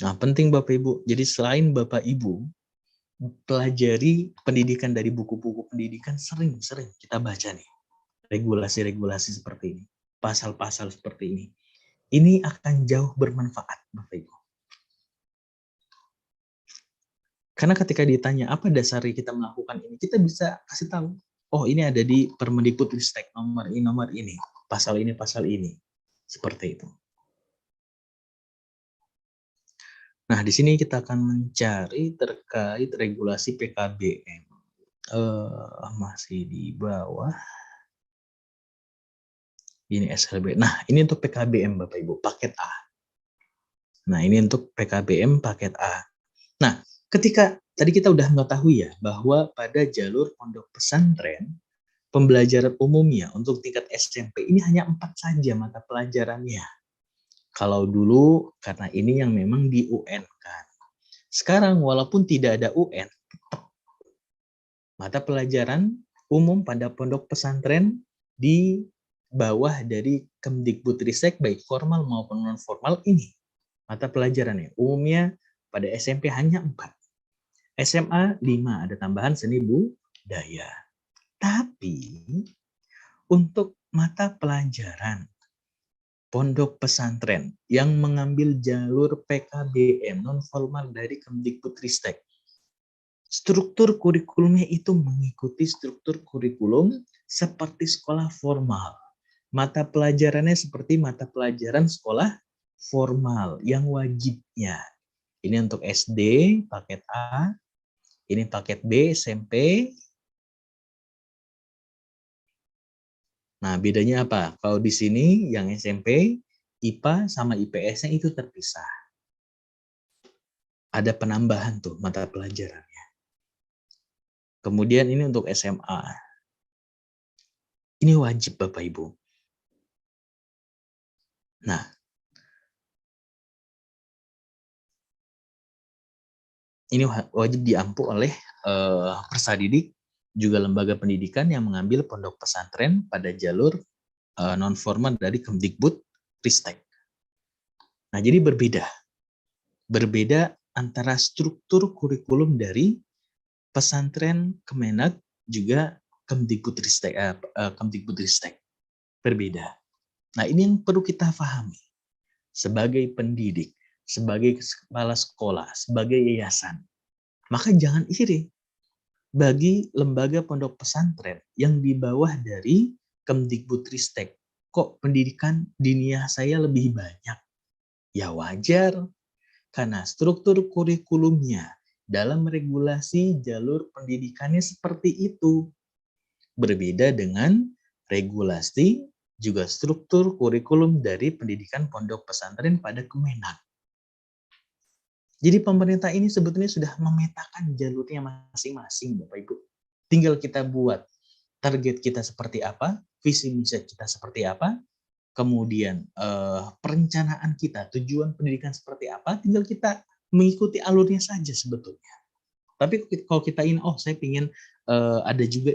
Nah, penting Bapak Ibu. Jadi selain Bapak Ibu pelajari pendidikan dari buku-buku pendidikan, sering kita baca nih regulasi-regulasi seperti ini, pasal-pasal seperti ini. Ini akan jauh bermanfaat Bapak Ibu. Karena ketika ditanya apa dasar kita melakukan ini, kita bisa kasih tahu, oh ini ada di Permendikbudristek nomor ini, pasal ini, seperti itu. Nah, di sini kita akan mencari terkait regulasi PKBM. Masih di bawah. Ini SLB. Nah, ini untuk PKBM Bapak Ibu, paket A. Nah, ini untuk PKBM paket A. Nah, ketika tadi kita udah mengetahui ya, bahwa pada jalur pondok pesantren, pembelajaran umumnya untuk tingkat SMP ini hanya 4 saja mata pelajarannya. Kalau dulu, karena ini yang memang di UN kan. Sekarang, walaupun tidak ada UN, mata pelajaran umum pada pondok pesantren di bawah dari Kemdikbudristek baik formal maupun non formal ini mata pelajarannya umumnya pada SMP hanya 4, SMA 5, ada tambahan seni budaya. Tapi untuk mata pelajaran pondok pesantren yang mengambil jalur PKBM non formal dari Kemdikbudristek, struktur kurikulumnya itu mengikuti struktur kurikulum seperti sekolah formal. Mata pelajarannya seperti mata pelajaran sekolah formal yang wajibnya. Ini untuk SD, paket A. Ini paket B, SMP. Nah, bedanya apa? Kalau di sini yang SMP, IPA sama IPS-nya itu terpisah. Ada penambahan tuh mata pelajarannya. Kemudian ini untuk SMA. Ini wajib Bapak Ibu. Nah, ini wajib diampu oleh peserta didik, juga lembaga pendidikan yang mengambil pondok pesantren pada jalur non formal dari Kemdikbud Ristek. Nah, jadi berbeda antara struktur kurikulum dari pesantren Kemenak juga Kemdikbud Ristek. Berbeda. Nah, ini yang perlu kita pahami sebagai pendidik, sebagai kepala sekolah, sebagai yayasan. Maka jangan iri bagi lembaga pondok pesantren yang di bawah dari Kemdikbudristek. Kok pendidikan diniyah saya lebih banyak? Ya wajar, karena struktur kurikulumnya dalam regulasi jalur pendidikannya seperti itu. Berbeda dengan regulasi juga struktur kurikulum dari pendidikan pondok pesantren pada Kemenak. Jadi pemerintah ini sebetulnya sudah memetakan jalurnya masing-masing, Bapak Ibu. Tinggal kita buat target kita seperti apa, visi misi kita seperti apa, kemudian perencanaan kita, tujuan pendidikan seperti apa, tinggal kita mengikuti alurnya saja sebetulnya. Tapi kalau kita ingin, saya ingin ada juga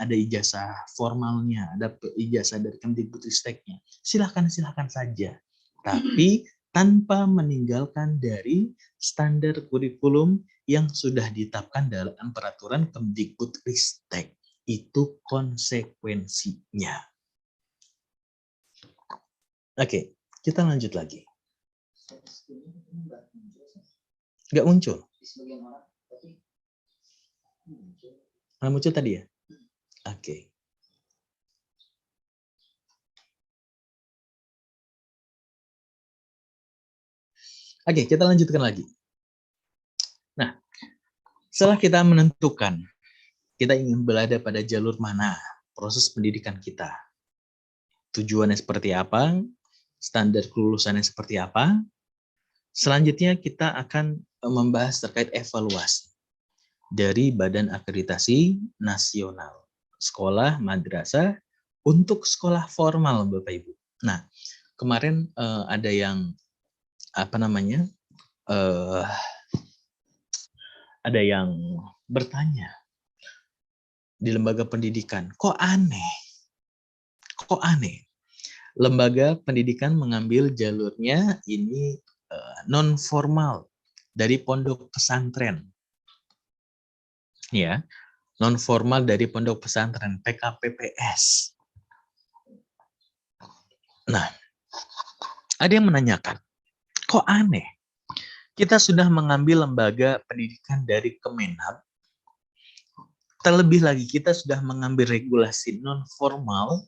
ada ijazah formalnya, ada ijazah dari Kemdikbudristeknya. Silahkan saja. Tapi tanpa meninggalkan dari standar kurikulum yang sudah ditetapkan dalam peraturan Kemdikbudristek. Itu konsekuensinya. Oke, kita lanjut lagi. Nggak muncul. Muncul tadi ya? Oke. Oke, kita lanjutkan lagi. Nah, setelah kita menentukan kita ingin berada pada jalur mana, proses pendidikan kita, tujuannya seperti apa, standar kelulusannya seperti apa, selanjutnya kita akan membahas terkait evaluasi dari Badan Akreditasi Nasional, sekolah madrasah untuk sekolah formal, Bapak Ibu. Nah, kemarin ada yang ada yang bertanya di lembaga pendidikan, kok aneh? Lembaga pendidikan mengambil jalurnya ini non formal dari pondok pesantren, ya, non formal dari pondok pesantren PKPPS. Nah, ada yang menanyakan, kok aneh? Kita sudah mengambil lembaga pendidikan dari Kemenhub, terlebih lagi kita sudah mengambil regulasi non formal,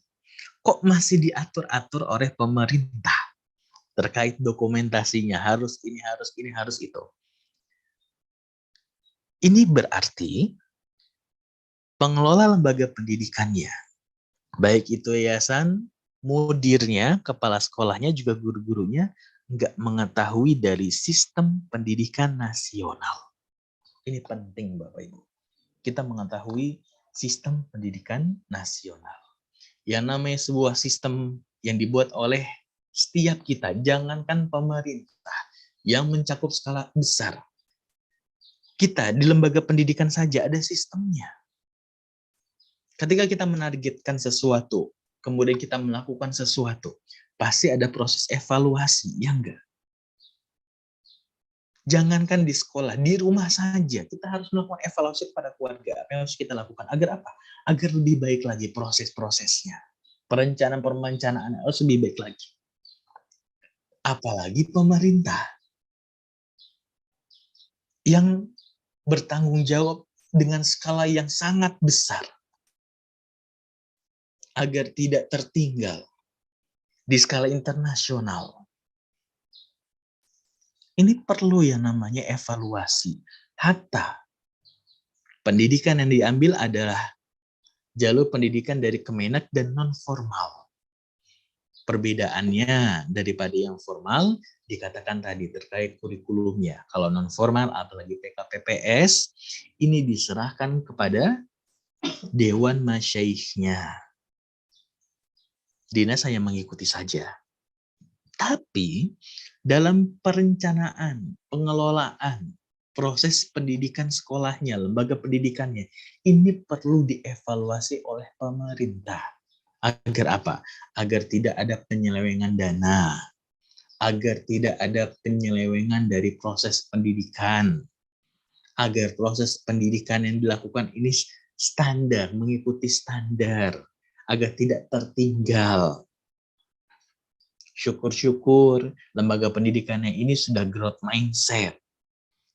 kok masih diatur-atur oleh pemerintah terkait dokumentasinya, harus ini, harus itu. Ini berarti pengelola lembaga pendidikannya, baik itu yayasan, mudirnya, kepala sekolahnya, juga guru-gurunya, nggak mengetahui dari sistem pendidikan nasional. Ini penting Bapak Ibu. Kita mengetahui sistem pendidikan nasional. Yang namanya sebuah sistem yang dibuat oleh setiap kita, jangankan pemerintah yang mencakup skala besar. Kita di lembaga pendidikan saja ada sistemnya. Ketika kita menargetkan sesuatu, kemudian kita melakukan sesuatu, pasti ada proses evaluasi, ya enggak? Jangankan di sekolah, di rumah saja kita harus melakukan evaluasi kepada keluarga. Apa yang harus kita lakukan? Agar apa? Agar lebih baik lagi proses-prosesnya. Perencanaan harus lebih baik lagi. Apalagi pemerintah yang bertanggung jawab dengan skala yang sangat besar agar tidak tertinggal di skala internasional. Ini perlu yang namanya evaluasi. Hatta pendidikan yang diambil adalah jalur pendidikan dari Kemenak dan non-formal. Perbedaannya daripada yang formal dikatakan tadi terkait kurikulumnya. Kalau non formal apalagi PKPPS ini diserahkan kepada Dewan Masyaikhnya. Dinas hanya mengikuti saja. Tapi dalam perencanaan, pengelolaan, proses pendidikan sekolahnya, lembaga pendidikannya, ini perlu dievaluasi oleh pemerintah. Agar apa? Agar tidak ada penyelewengan dana, agar tidak ada penyelewengan dari proses pendidikan, agar proses pendidikan yang dilakukan ini standar, mengikuti standar, agar tidak tertinggal. Syukur-syukur lembaga pendidikannya ini sudah growth mindset,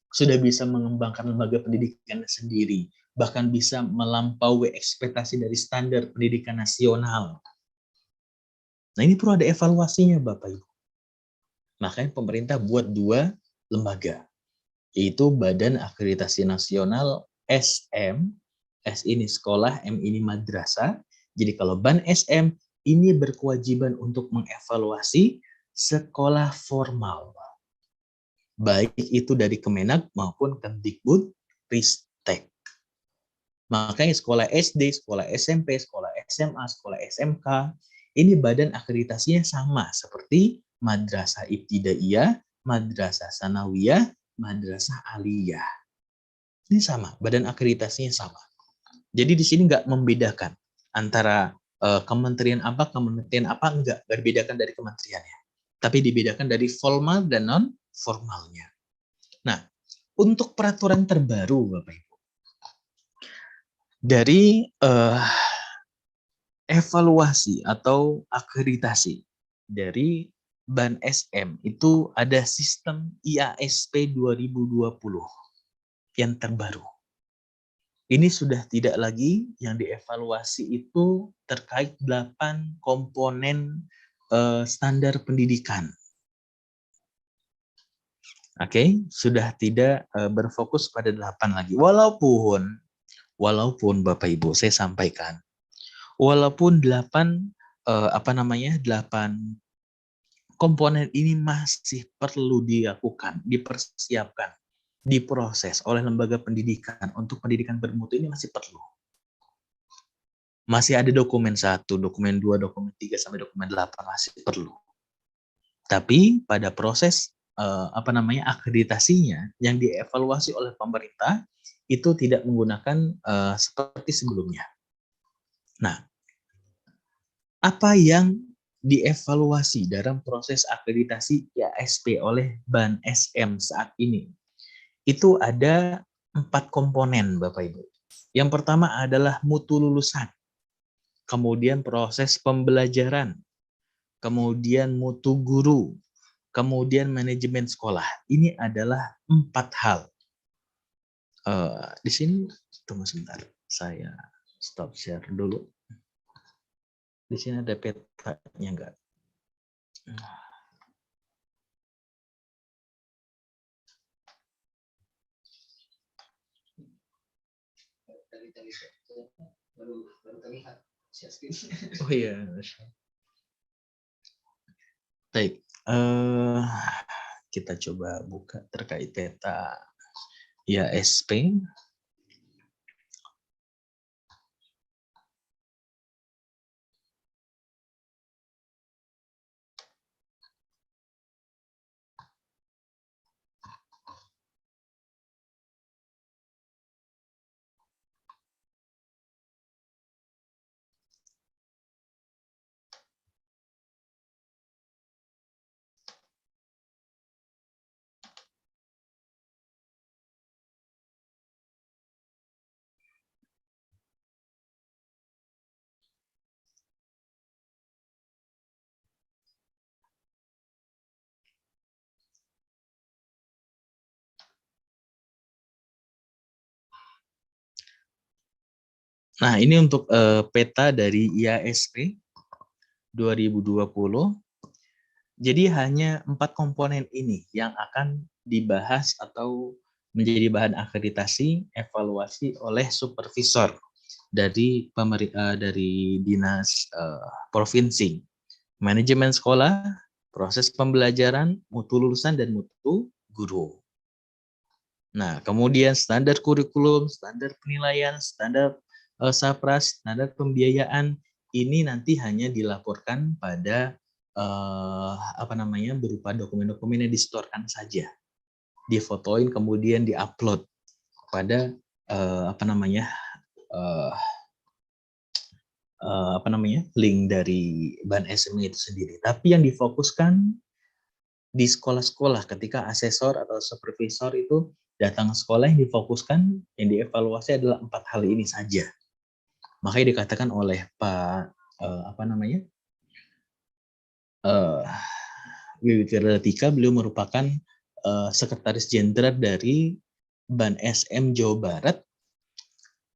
sudah bisa mengembangkan lembaga pendidikannya sendiri, bahkan bisa melampaui ekspektasi dari standar pendidikan nasional. Nah, ini perlu ada evaluasinya, Bapak Ibu. Makanya pemerintah buat 2 lembaga, yaitu Badan Akreditasi Nasional SM, S ini sekolah, M ini madrasah. Jadi kalau BAN SM ini berkewajiban untuk mengevaluasi sekolah formal, baik itu dari Kemenak maupun Kemdikbud Ristek. Makanya sekolah SD, sekolah SMP, sekolah SMA, sekolah SMK, ini badan akreditasinya sama seperti madrasah ibtidaiyah, madrasah sanawiyah, madrasah aliyah. Ini sama, badan akreditasinya sama. Jadi di sini nggak membedakan antara kementerian apa enggak dibedakan dari kementeriannya. Tapi dibedakan dari formal dan non formalnya. Nah, untuk peraturan terbaru Bapak Ibu, dari evaluasi atau akreditasi dari BAN SM itu ada sistem IASP 2020 yang terbaru. Ini sudah tidak lagi yang dievaluasi itu terkait 8 komponen standar pendidikan. Oke, sudah tidak berfokus pada 8 lagi. Walaupun Bapak Ibu saya sampaikan, walaupun 8 komponen ini masih perlu dilakukan, dipersiapkan, diproses oleh lembaga pendidikan untuk pendidikan bermutu, ini masih perlu. Masih ada dokumen 1, dokumen 2, dokumen 3 sampai dokumen 8 masih perlu. Tapi pada proses akreditasinya yang dievaluasi oleh pemerintah itu tidak menggunakan seperti sebelumnya. Nah, apa yang dievaluasi dalam proses akreditasi IASP oleh BAN SM saat ini? Itu ada 4 komponen, Bapak Ibu. Yang pertama adalah mutu lulusan, kemudian proses pembelajaran, kemudian mutu guru, kemudian manajemen sekolah. Ini adalah 4 hal. Di sini, tunggu sebentar, saya stop share dulu. Di sini ada petanya enggak? Baru terlihat. Oh iya. Baik, kita coba buka terkait peta IASP. Nah, ini untuk peta dari IASP 2020. Jadi hanya 4 komponen ini yang akan dibahas atau menjadi bahan akreditasi evaluasi oleh supervisor dari dinas provinsi. manajemen sekolah, proses pembelajaran, mutu lulusan, dan mutu guru. Nah, kemudian standar kurikulum, standar penilaian, standar SAPRAS, standar pembiayaan, ini nanti hanya dilaporkan pada berupa dokumen-dokumen yang disetorkan saja, difotoin kemudian diupload pada link dari Ban SM itu sendiri. Tapi yang difokuskan di sekolah-sekolah ketika asesor atau supervisor itu datang ke sekolah, yang difokuskan, yang dievaluasi adalah 4 hal ini saja. Makanya dikatakan oleh Pak Wiwi Tika, beliau merupakan sekretaris jenderal dari Ban SM Jawa Barat.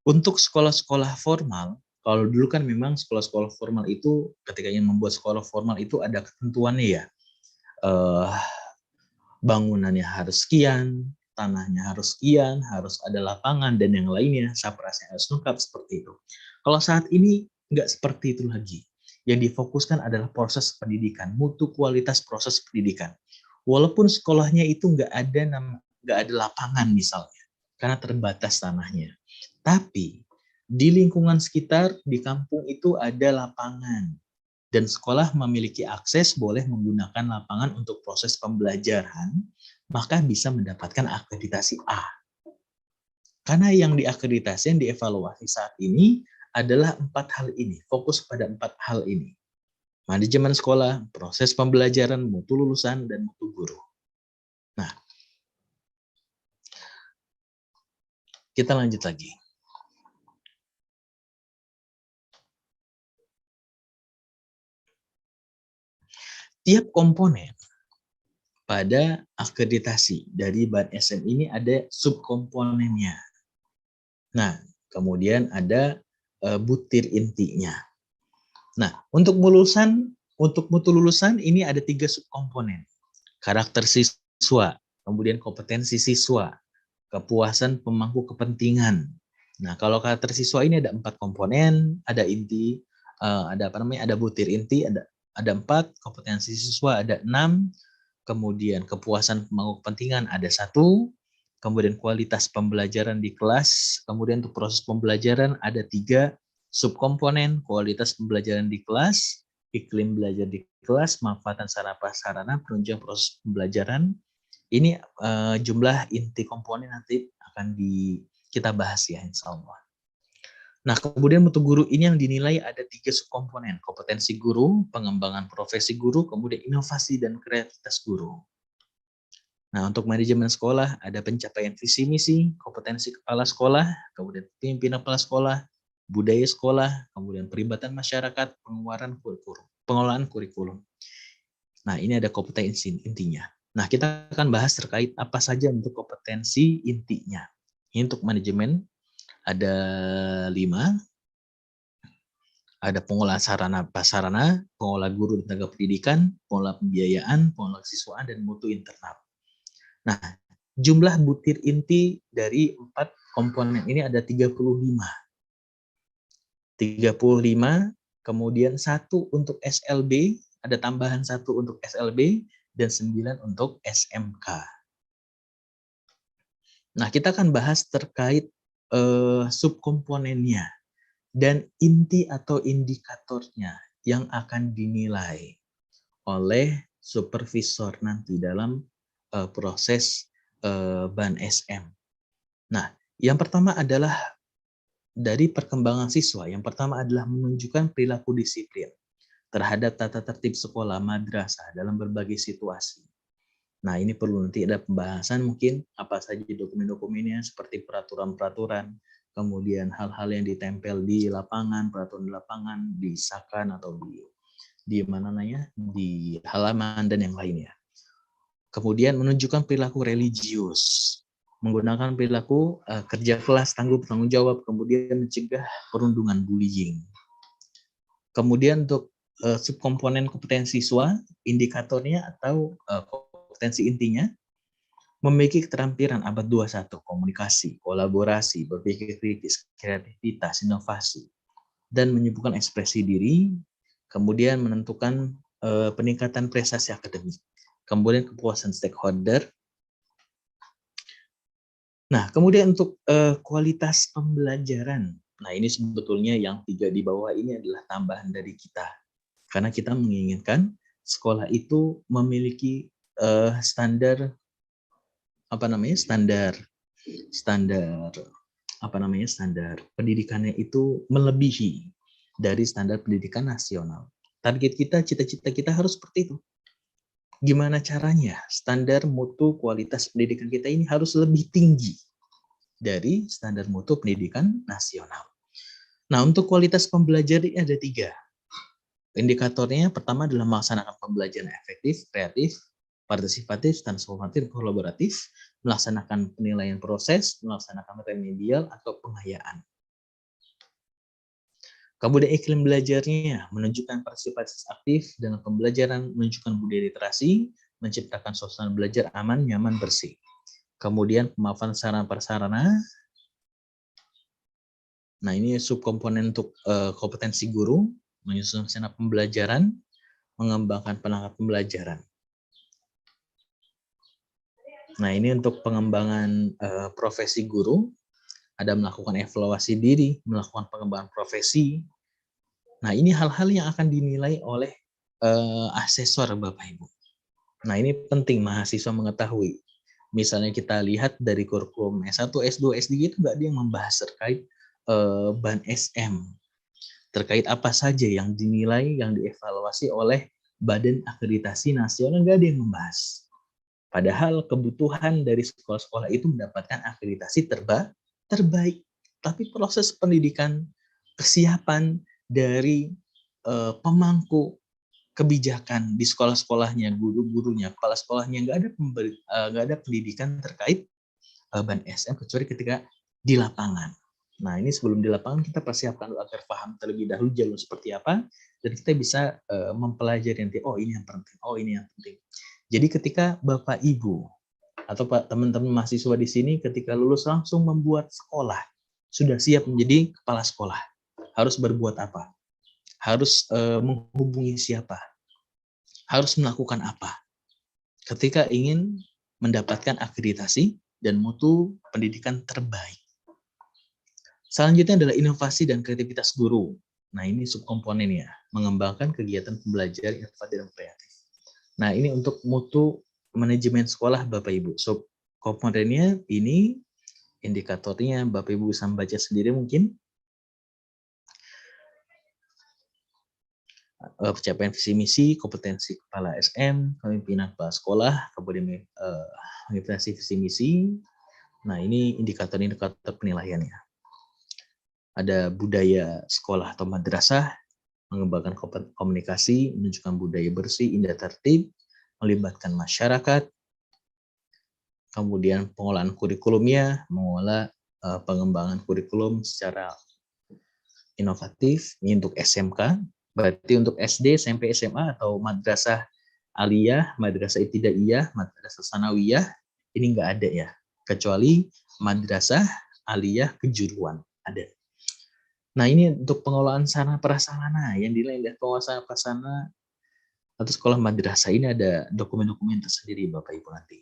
Untuk sekolah-sekolah formal, kalau dulu kan memang sekolah-sekolah formal itu ketika ingin membuat sekolah formal itu ada ketentuannya ya. Bangunannya harus sekian, tanahnya harus sekian, harus ada lapangan dan yang lainnya, saprasnya harus lengkap seperti itu. Kalau saat ini nggak seperti itu lagi. Yang difokuskan adalah proses pendidikan, mutu kualitas proses pendidikan. Walaupun sekolahnya itu nggak ada lapangan misalnya, karena terbatas tanahnya. Tapi di lingkungan sekitar, di kampung itu ada lapangan. Dan sekolah memiliki akses boleh menggunakan lapangan untuk proses pembelajaran, maka bisa mendapatkan akreditasi A. Karena yang diakreditasi, yang dievaluasi saat ini adalah 4 hal ini, fokus pada 4 hal ini. Manajemen sekolah, proses pembelajaran, mutu lulusan, dan mutu guru. Nah, kita lanjut lagi. Tiap komponen pada akreditasi dari Ban SM ini ada subkomponennya. Nah, kemudian ada butir intinya. Nah, untuk mutu lulusan ini ada 3 subkomponen. Karakter siswa, kemudian kompetensi siswa, kepuasan pemangku kepentingan. Nah, kalau karakter siswa ini ada 4 komponen, ada inti, ada butir inti, ada 4, kompetensi siswa ada 6, kemudian kepuasan pemangku kepentingan ada 1, kemudian kualitas pembelajaran di kelas, kemudian untuk proses pembelajaran ada 3 subkomponen, kualitas pembelajaran di kelas, iklim belajar di kelas, manfaatan sarana penunjang proses pembelajaran. Ini jumlah inti komponen nanti akan kita bahas ya, insya Allah. Nah, kemudian mutu guru ini yang dinilai ada 3 subkomponen, kompetensi guru, pengembangan profesi guru, kemudian inovasi dan kreativitas guru. Nah, untuk manajemen sekolah ada pencapaian visi misi, kompetensi kepala sekolah, kemudian pimpinan kepala sekolah, budaya sekolah, kemudian perlibatan masyarakat, pengelolaan kurikulum. Nah, ini ada kompetensi intinya. Nah, kita akan bahas terkait apa saja untuk kompetensi intinya. Ini untuk manajemen ada 5. Ada pengelola sarana prasarana, pengelola guru dan tenaga pendidikan, pengelola pembiayaan, pengelola kesiswaan, dan mutu internal. Nah, jumlah butir inti dari 4 komponen ini ada 35. 35, kemudian 1 untuk SLB, ada tambahan 1 untuk SLB, dan 9 untuk SMK. Nah, kita akan bahas terkait subkomponennya dan inti atau indikatornya yang akan dinilai oleh supervisor nanti dalam proses Ban SM. Nah, yang pertama adalah dari perkembangan siswa. Yang pertama adalah menunjukkan perilaku disiplin terhadap tata tertib sekolah madrasah dalam berbagai situasi. Nah, ini perlu nanti ada pembahasan mungkin apa saja dokumen-dokumennya seperti peraturan-peraturan, kemudian hal-hal yang ditempel di lapangan, peraturan di lapangan, disahkan atau di halaman dan yang lainnya. Kemudian menunjukkan perilaku religius, menggunakan perilaku kerja kelas, tanggung jawab, kemudian mencegah perundungan bullying. Kemudian untuk subkomponen kompetensi siswa, indikatornya atau kompetensi intinya, memiliki keterampilan abad 21, komunikasi, kolaborasi, berpikir kritis, kreativitas, inovasi, dan menyibukkan ekspresi diri, kemudian menentukan peningkatan prestasi akademik, kemudian kepuasan stakeholder. Nah, kemudian untuk kualitas pembelajaran. Nah, ini sebetulnya yang 3 di bawah ini adalah tambahan dari kita. Karena kita menginginkan sekolah itu memiliki standar standar pendidikannya itu melebihi dari standar pendidikan nasional. Target kita, cita-cita kita harus seperti itu. Gimana caranya? Standar mutu kualitas pendidikan kita ini harus lebih tinggi dari standar mutu pendidikan nasional. Nah, untuk kualitas pembelajaran ini ada 3. Indikatornya pertama adalah melaksanakan pembelajaran efektif, kreatif, partisipatif, transformatif, kolaboratif, melaksanakan penilaian proses, melaksanakan remedial atau pengayaan. Kemudian iklim belajarnya menunjukkan partisipatif aktif dalam pembelajaran, menunjukkan budaya literasi, menciptakan suasana belajar aman, nyaman, bersih. Kemudian pemanfaatan sarana prasarana. Nah, ini subkomponen untuk kompetensi guru, menyusun rencana pembelajaran, mengembangkan perangkat pembelajaran. Nah, ini untuk pengembangan profesi guru, ada melakukan evaluasi diri, melakukan pengembangan profesi. Nah, ini hal-hal yang akan dinilai oleh asesor Bapak Ibu. Nah, ini penting mahasiswa mengetahui. Misalnya kita lihat dari kurikulum S1, S2, S3 itu nggak ada yang membahas terkait ban SM. Terkait apa saja yang dinilai, yang dievaluasi oleh Badan Akreditasi Nasional, nggak ada yang membahas. Padahal kebutuhan dari sekolah-sekolah itu mendapatkan akreditasi terbaik. Tapi proses pendidikan, kesiapan dari pemangku kebijakan di sekolah-sekolahnya, guru-gurunya, kepala sekolahnya, nggak ada pendidikan terkait ban SM kecuali ketika di lapangan. Nah, ini sebelum di lapangan kita persiapkan agar paham terlebih dahulu jalur seperti apa, dan kita bisa mempelajari nanti, oh ini yang penting, oh ini yang penting. Jadi ketika Bapak Ibu atau teman-teman mahasiswa di sini ketika lulus langsung membuat sekolah, sudah siap menjadi kepala sekolah, harus berbuat apa? Harus menghubungi siapa? Harus melakukan apa? Ketika ingin mendapatkan akreditasi dan mutu pendidikan terbaik. Selanjutnya adalah inovasi dan kreativitas guru. Nah, ini subkomponennya, mengembangkan kegiatan pembelajaran inovatif dan kreatif. Nah, ini untuk mutu manajemen sekolah Bapak Ibu. Subkomponennya ini, indikatornya Bapak Ibu bisa membaca sendiri mungkin. Pencapaian visi misi, kompetensi kepala SM, kepemimpinan kepala sekolah, kemudian implementasi visi misi. Nah, ini indikator-indikator penilaiannya. Ada budaya sekolah atau madrasah, mengembangkan komunikasi, menunjukkan budaya bersih, indah tertib, melibatkan masyarakat, kemudian pengolahan kurikulumnya, mengolah pengembangan kurikulum secara inovatif. Ini untuk SMK, berarti untuk SD, SMP, SMA atau madrasah aliyah, madrasah ibtidaiyah, madrasah sanawiyah, ini nggak ada ya, kecuali madrasah aliyah kejuruan ada. Nah, ini untuk pengelolaan sarana prasarana yang dinilai dari penguasaan prasarana atau sekolah madrasah, ini ada dokumen-dokumen tersendiri Bapak Ibu nanti.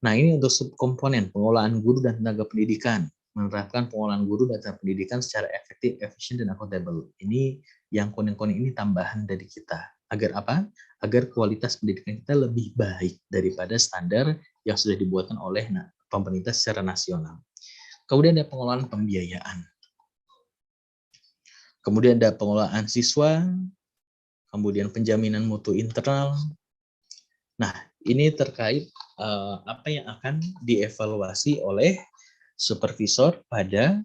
Nah, ini untuk subkomponen pengelolaan guru dan tenaga pendidikan, menerapkan pengolahan guru dan tenaga pendidikan secara efektif, efisien, dan akuntabel. Ini yang kuning-kuning ini tambahan dari kita. Agar apa? Agar kualitas pendidikan kita lebih baik daripada standar yang sudah dibuatkan oleh pemerintah secara nasional. Kemudian ada pengelolaan pembiayaan. Kemudian ada pengelolaan siswa, kemudian penjaminan mutu internal. Nah, ini terkait apa yang akan dievaluasi oleh supervisor pada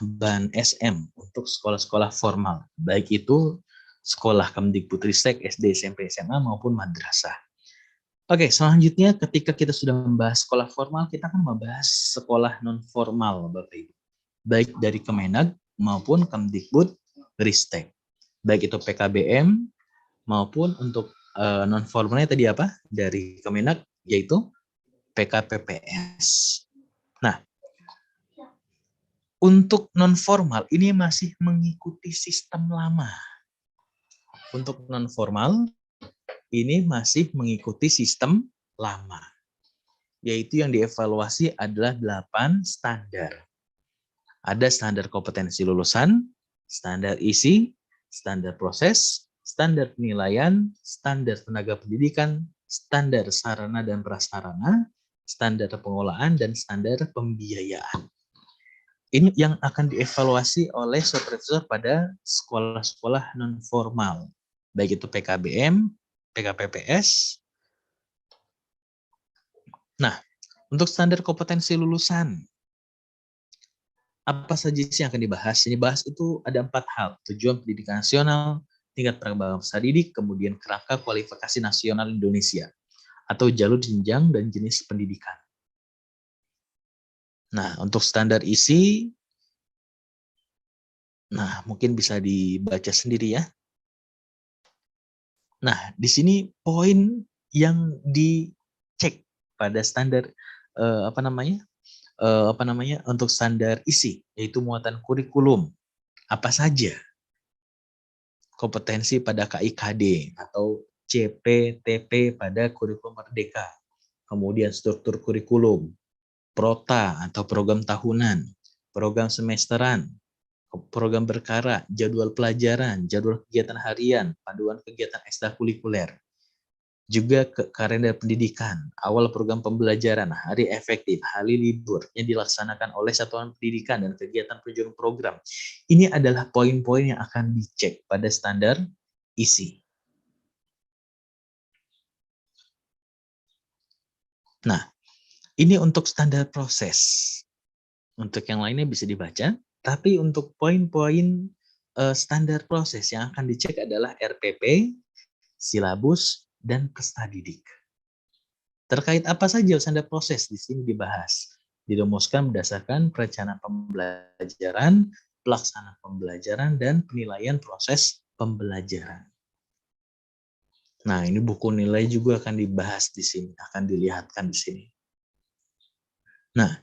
ban SM untuk sekolah-sekolah formal, baik itu sekolah Kemdikbudristek, SD, SMP, SMA maupun madrasah. Oke, selanjutnya ketika kita sudah membahas sekolah formal, kita akan membahas sekolah non formal, Bapak Ibu. Baik dari Kemenag maupun Kemdikbudristek. Baik itu PKBM maupun untuk non formalnya tadi apa? Dari Kemenag yaitu PKPPS. Nah, untuk non formal ini masih mengikuti sistem lama. Untuk non formal ini masih mengikuti sistem lama, yaitu yang dievaluasi adalah 8 standar. Ada standar kompetensi lulusan, standar isi, standar proses, standar penilaian, standar tenaga pendidikan, standar sarana dan prasarana, standar pengolahan, dan standar pembiayaan. Ini yang akan dievaluasi oleh supervisor pada sekolah-sekolah non-formal, baik itu PKBM, PKPPS. Nah, untuk standar kompetensi lulusan, apa saja sih yang akan dibahas? Yang dibahas itu ada 4 hal. Tujuan pendidikan nasional, tingkat perkembangan peserta didik, kemudian kerangka kualifikasi nasional Indonesia, atau jalur jenjang dan jenis pendidikan. Nah, untuk standar isi, nah mungkin bisa dibaca sendiri ya. Nah, di sini poin yang dicek pada standar untuk standar isi, yaitu muatan kurikulum. Apa saja kompetensi pada KIKD atau CPTP pada kurikulum merdeka. Kemudian struktur kurikulum, prota atau program tahunan, program semesteran, program berkara, jadwal pelajaran, jadwal kegiatan harian, panduan kegiatan ekstrakurikuler. Juga kalender pendidikan, awal program pembelajaran, hari efektif, hari libur yang dilaksanakan oleh satuan pendidikan dan kegiatan perjuangan program. Ini adalah poin-poin yang akan dicek pada standar isi. Nah, ini untuk standar proses. Untuk yang lainnya bisa dibaca, tapi untuk poin-poin standar proses yang akan dicek adalah RPP, silabus, dan peserta didik. Terkait apa saja standar proses di sini dibahas. Dirumuskan berdasarkan perencanaan pembelajaran, pelaksanaan pembelajaran, dan penilaian proses pembelajaran. Nah, ini buku nilai juga akan dibahas di sini, akan dilihatkan di sini. Nah,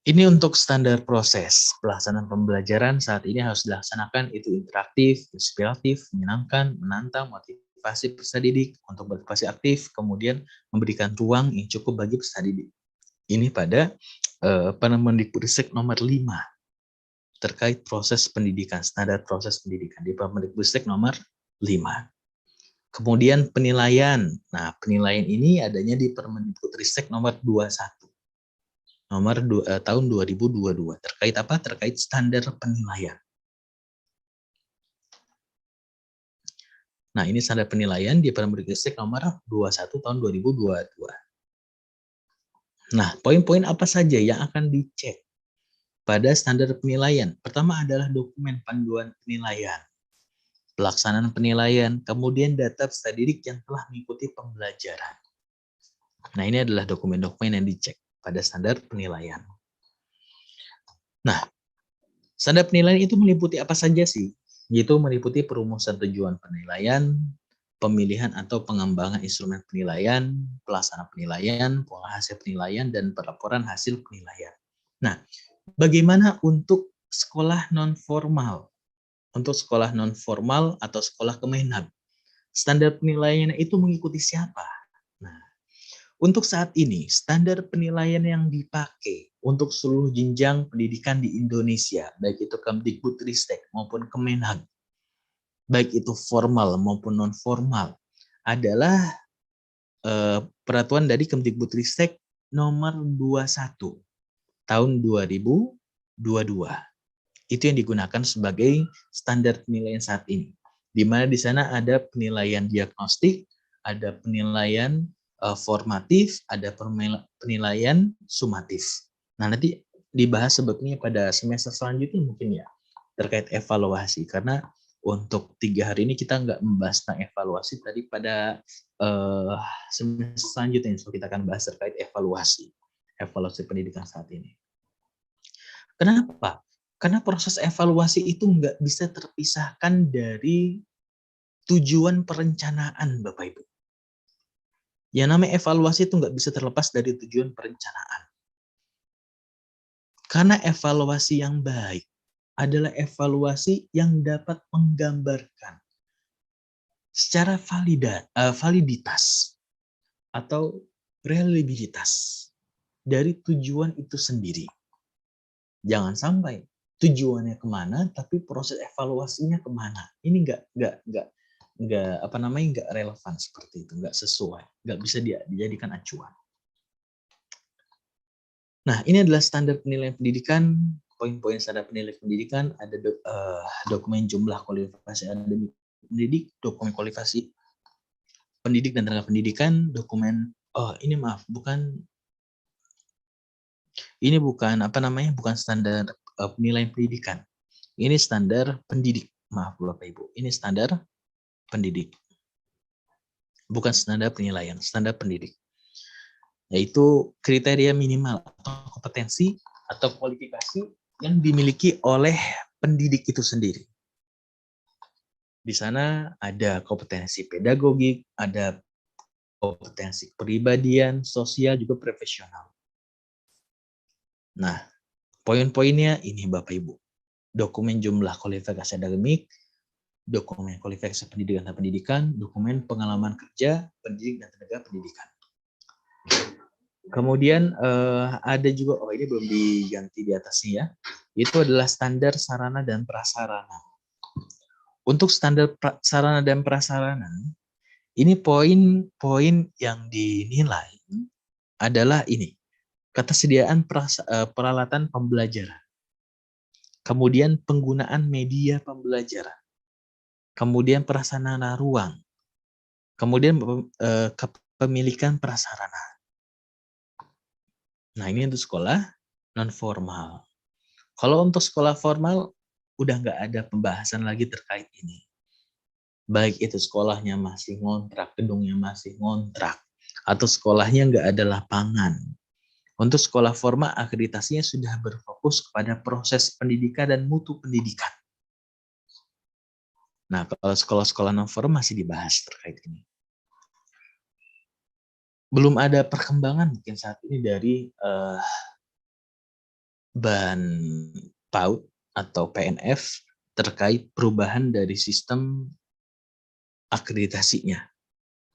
ini untuk standar proses pelaksanaan pembelajaran saat ini harus dilaksanakan itu interaktif, inspiratif, menyenangkan, menantang, motivasi peserta didik untuk berpartisipasi aktif, kemudian memberikan ruang yang cukup bagi peserta didik. Ini pada Permendikbudristek nomor 5 terkait proses pendidikan, standar proses pendidikan di Permendikbudristek nomor 5. Kemudian penilaian. Nah, penilaian ini adanya di Permendikbudristek nomor 21. Tahun 2022. Terkait apa? Terkait standar penilaian. Nah, ini standar penilaian di Permendikbudristek nomor 21 tahun 2022. Nah, poin-poin apa saja yang akan dicek pada standar penilaian? Pertama adalah dokumen panduan penilaian, pelaksanaan penilaian, kemudian data peserta didik yang telah mengikuti pembelajaran. Nah, ini adalah dokumen-dokumen yang dicek pada standar penilaian. Nah, standar penilaian itu meliputi apa saja sih? Yaitu meliputi perumusan tujuan penilaian, pemilihan atau pengembangan instrumen penilaian, pelaksanaan penilaian, pengolahan hasil penilaian, dan pelaporan hasil penilaian. Nah, bagaimana untuk sekolah non-formal? Untuk sekolah non-formal atau sekolah Kemenhub, standar penilaian itu mengikuti siapa? Nah, untuk saat ini, standar penilaian yang dipakai untuk seluruh jenjang pendidikan di Indonesia, baik itu Kemdikbudristek maupun Kemenhub, baik itu formal maupun non-formal, adalah peraturan dari Kemdikbudristek nomor 21 tahun 2022. Itu yang digunakan sebagai standar penilaian saat ini. Di mana di sana ada penilaian diagnostik, ada penilaian formatif, ada penilaian sumatif. Nah, nanti dibahas sebetulnya pada semester selanjutnya mungkin ya, terkait evaluasi. Karena untuk 3 hari ini kita nggak membahas tentang evaluasi, tadi pada semester selanjutnya so kita akan bahas terkait evaluasi pendidikan saat ini. Kenapa? Karena proses evaluasi itu nggak bisa terpisahkan dari tujuan perencanaan, Bapak Ibu. Yang namanya evaluasi itu nggak bisa terlepas dari tujuan perencanaan. Karena evaluasi yang baik adalah evaluasi yang dapat menggambarkan secara validitas atau reliabilitas dari tujuan itu sendiri. Jangan sampai tujuannya kemana, tapi proses evaluasinya kemana. Ini nggak relevan seperti itu, nggak sesuai, nggak bisa dijadikan acuan. Nah, ini adalah standar penilaian pendidikan. Poin-poin standar penilaian pendidikan ada dokumen jumlah kualifikasi akademik pendidik, dokumen kualifikasi pendidik dan tenaga pendidikan, dokumen ini bukan standar penilaian pendidikan. Ini standar pendidik. Maaf Bapak Ibu, ini standar pendidik. Bukan standar penilaian, standar pendidik. Yaitu kriteria minimal atau kompetensi atau kualifikasi yang dimiliki oleh pendidik itu sendiri. Di sana ada kompetensi pedagogik, ada kompetensi kepribadian, sosial, juga profesional. Nah, poin-poinnya ini Bapak Ibu. Dokumen jumlah kualifikasi akademik, dokumen kualifikasi pendidikan dan pendidikan, dokumen pengalaman kerja pendidik dan tenaga pendidikan. Kemudian ada juga, ini belum diganti di atasnya ya, itu adalah standar sarana dan prasarana. Untuk standar sarana dan prasarana, ini poin-poin yang dinilai adalah ini, ketersediaan peralatan pembelajaran, kemudian penggunaan media pembelajaran, kemudian prasarana ruang, kemudian kepemilikan prasarana. Nah, ini untuk sekolah non formal. Kalau untuk sekolah formal udah nggak ada pembahasan lagi terkait ini. Baik itu sekolahnya masih ngontrak, gedungnya masih ngontrak, atau sekolahnya nggak ada lapangan. Untuk sekolah formal akreditasinya sudah berfokus kepada proses pendidikan dan mutu pendidikan. Nah, kalau sekolah-sekolah non formal masih dibahas terkait ini. Belum ada perkembangan mungkin saat ini dari Ban PAUD atau PNF terkait perubahan dari sistem akreditasinya.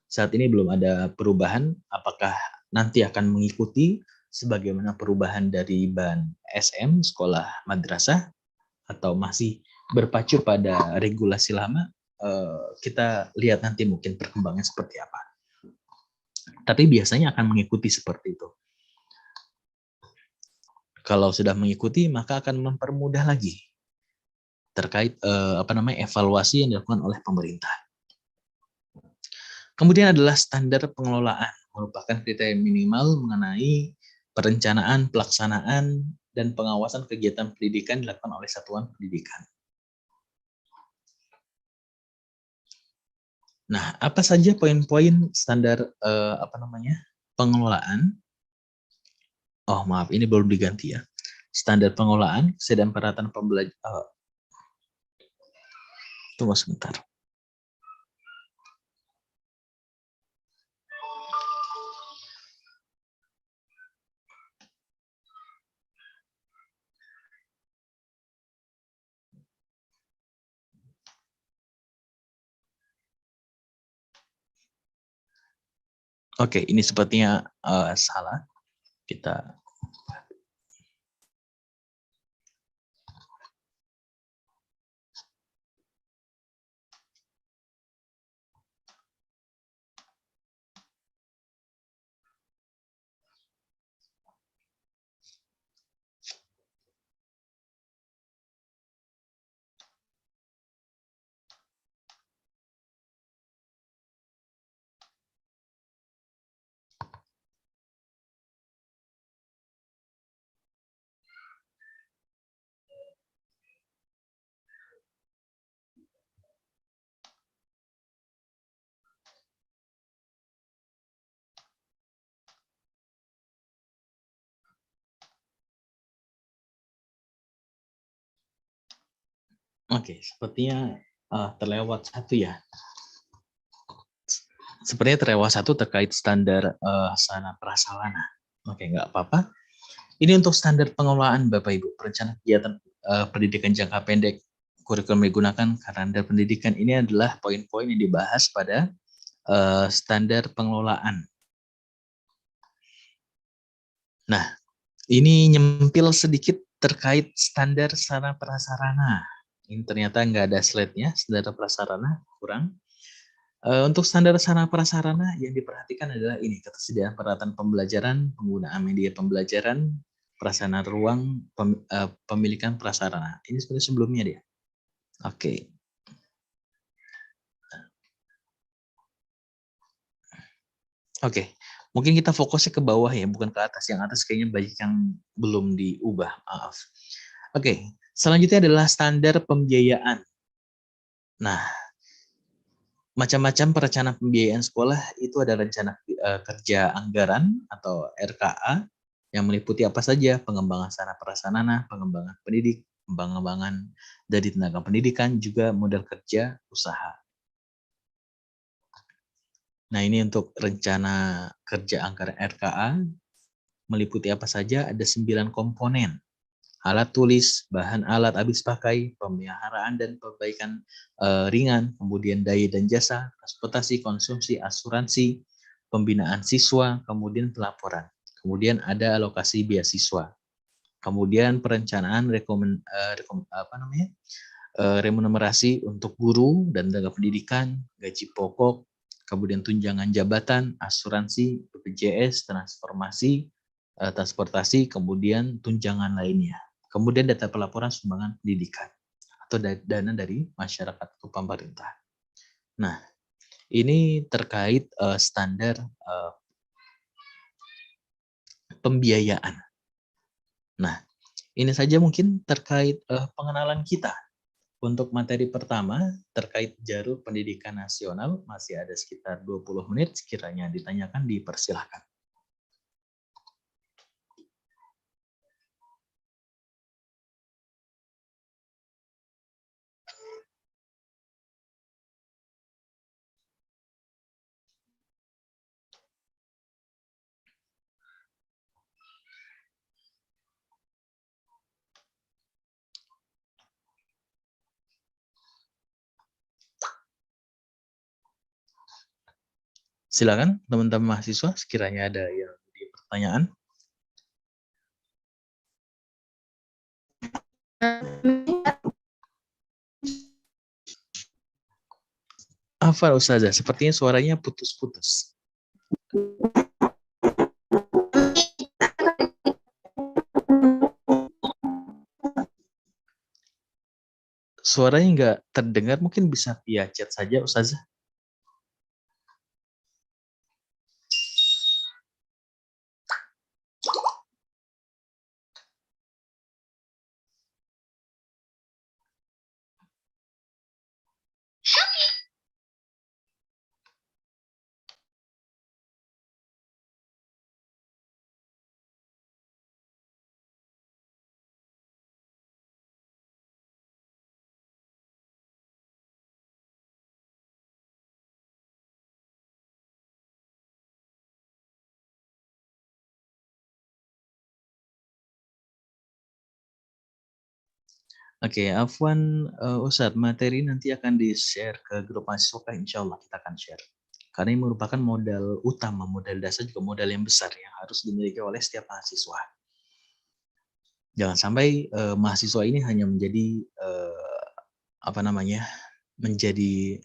Saat ini belum ada perubahan, apakah nanti akan mengikuti sebagaimana perubahan dari Ban SM, sekolah madrasah, atau masih berpacu pada regulasi lama, kita lihat nanti mungkin perkembangannya seperti apa. Tapi biasanya akan mengikuti seperti itu. Kalau sudah mengikuti, maka akan mempermudah lagi terkait evaluasi yang dilakukan oleh pemerintah. Kemudian adalah standar pengelolaan, merupakan kriteria minimal mengenai perencanaan, pelaksanaan, dan pengawasan kegiatan pendidikan dilakukan oleh satuan pendidikan. Nah, apa saja poin-poin standar pengelolaan? Oh, maaf, ini belum diganti ya. Standar pengelolaan, kesediaan peralatan pembelajaran. Tunggu sebentar. Oke, ini sepertinya salah. Kita Oke, sepertinya terlewat satu ya. Sepertinya terlewat satu terkait standar sarana prasarana. Oke, nggak apa-apa. Ini untuk standar pengelolaan Bapak Ibu, perencanaan kegiatan pendidikan jangka pendek. Kurikulum digunakan karena pendidikan ini adalah poin-poin yang dibahas pada standar pengelolaan. Nah, ini nyempil sedikit terkait standar sarana prasarana. Ini ternyata nggak ada slide-nya, standar prasarana kurang. Untuk standar sarana prasarana yang diperhatikan adalah ini, ketersediaan peralatan pembelajaran, penggunaan media pembelajaran, prasarana ruang, pemilikan prasarana. Ini sebenarnya sebelumnya dia. Oke. Oke. Mungkin kita fokusnya ke bawah ya, bukan ke atas. Yang atas kayaknya banyak yang belum diubah, maaf. Oke, selanjutnya adalah standar pembiayaan. Nah, macam-macam perencanaan pembiayaan sekolah itu ada rencana kerja anggaran atau RKA yang meliputi apa saja, pengembangan sarana prasarana, pengembangan pendidik, pengembangan dari tenaga pendidikan, juga modal kerja usaha. Nah, ini untuk rencana kerja anggaran RKA meliputi apa saja, ada 9 komponen. Alat tulis, bahan alat habis pakai, pemeliharaan dan perbaikan ringan, kemudian daya dan jasa, transportasi, konsumsi, asuransi, pembinaan siswa, kemudian pelaporan. Kemudian ada alokasi beasiswa. Kemudian perencanaan remunerasi untuk guru dan tenaga pendidikan, gaji pokok, kemudian tunjangan jabatan, asuransi, BPJS, transportasi, kemudian tunjangan lainnya. Kemudian data pelaporan sumbangan pendidikan atau dana dari masyarakat atau pemerintah. Nah, ini terkait standar pembiayaan. Nah, ini saja mungkin terkait pengenalan kita. Untuk materi pertama terkait jalur pendidikan nasional masih ada sekitar 20 menit, sekiranya ditanyakan dipersilahkan. Silakan teman-teman mahasiswa sekiranya ada yang di pertanyaan. Afar Ustazah, sepertinya suaranya putus-putus. Suaranya nggak terdengar, mungkin bisa via chat saja Ustazah. Oke, Afwan Ustadz, materi nanti akan di-share ke grup mahasiswa, insya Allah kita akan share. Karena ini merupakan modal utama, modal dasar juga modal yang besar yang harus dimiliki oleh setiap mahasiswa. Jangan sampai mahasiswa ini hanya menjadi menjadi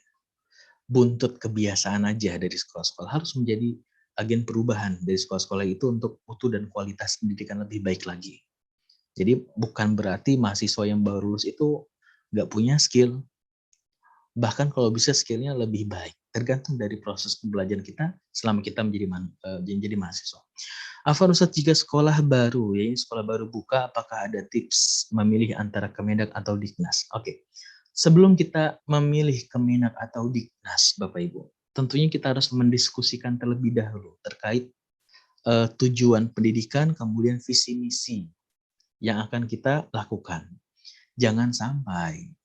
buntut kebiasaan aja dari sekolah-sekolah, harus menjadi agen perubahan dari sekolah-sekolah itu untuk mutu dan kualitas pendidikan lebih baik lagi. Jadi bukan berarti mahasiswa yang baru lulus itu nggak punya skill, bahkan kalau bisa skillnya lebih baik, tergantung dari proses pembelajaran kita selama kita menjadi mahasiswa. Afwan Ustadz, jika sekolah baru, ya sekolah baru buka, apakah ada tips memilih antara Kemendak atau Diknas? Oke, sebelum kita memilih Kemendak atau Diknas, Bapak Ibu, tentunya kita harus mendiskusikan terlebih dahulu terkait tujuan pendidikan, kemudian visi misi yang akan kita lakukan. Jangan sampai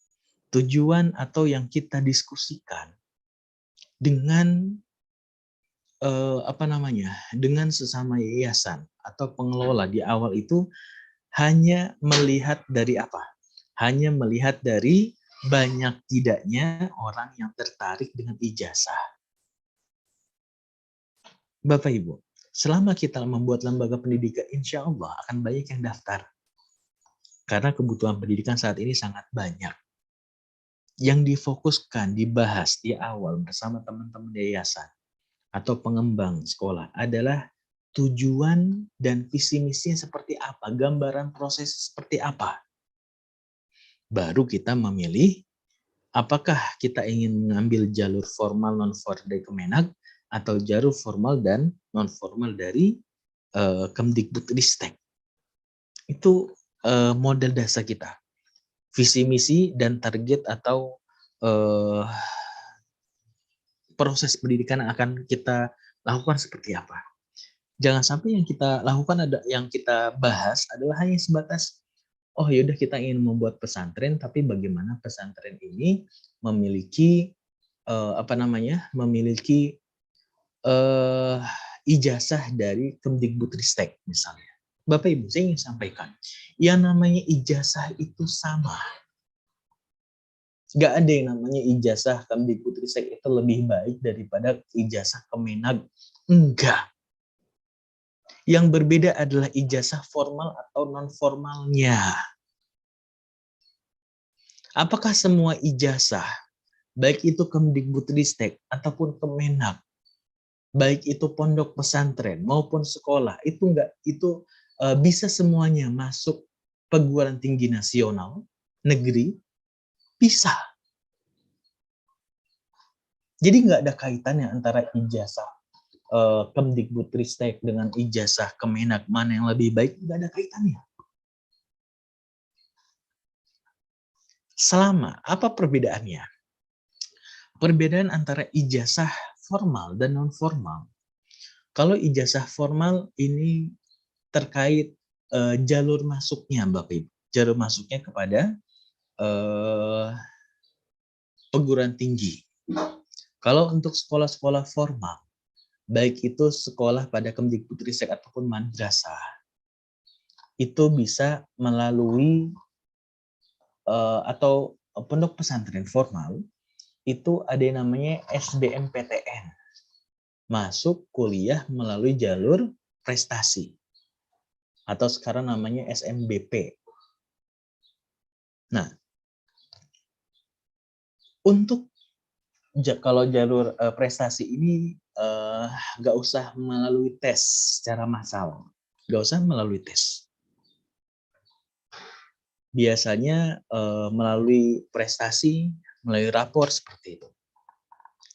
tujuan atau yang kita diskusikan dengan dengan sesama yayasan atau pengelola di awal itu hanya melihat dari apa? hanya melihat dari banyak tidaknya orang yang tertarik dengan ijazah. Bapak Ibu, selama kita membuat lembaga pendidikan, insya Allah akan banyak yang daftar. Karena kebutuhan pendidikan saat ini sangat banyak. Yang difokuskan, dibahas di awal bersama teman-teman yayasan atau pengembang sekolah adalah tujuan dan visi misinya seperti apa, gambaran proses seperti apa. Baru kita memilih apakah kita ingin mengambil jalur formal non-formal dari Kemenag atau jalur formal dan non-formal dari Kemdikbudristek. Itu model dasar kita. Visi misi dan target atau proses pendidikan yang akan kita lakukan seperti apa. Jangan sampai yang kita lakukan yang kita bahas adalah hanya sebatas oh yaudah kita ingin membuat pesantren, tapi bagaimana pesantren ini memiliki memiliki ijazah dari Kemdikbudristek misalnya. Bapak Ibu, saya ingin sampaikan, yang namanya ijazah itu sama. Gak ada yang namanya ijazah Kemdikbudristek itu lebih baik daripada ijazah Kemenag. Enggak. Yang berbeda adalah ijazah formal atau non-formalnya. Apakah semua ijazah, baik itu Kemdikbudristek ataupun Kemenag, baik itu pondok pesantren maupun sekolah, itu bisa semuanya masuk perguruan tinggi nasional, negeri, bisa. Jadi nggak ada kaitannya antara ijazah Kemdikbudristek dengan ijazah Kemenag, mana yang lebih baik, nggak ada kaitannya. Selama, apa perbedaannya? Perbedaan antara ijazah formal dan non-formal. Kalau ijazah formal ini terkait jalur masuknya, Bapak Ibu. Jalur masuknya kepada perguruan tinggi. Kalau untuk sekolah-sekolah formal, baik itu sekolah pada Kemdikbudristek ataupun madrasah, itu bisa melalui atau pondok pesantren formal, itu ada yang namanya SBMPTN. Masuk kuliah melalui jalur prestasi. Atau sekarang namanya SMBP. Nah, untuk kalau jalur prestasi ini nggak usah melalui tes secara massal. Nggak usah melalui tes. Biasanya melalui prestasi, melalui rapor seperti itu.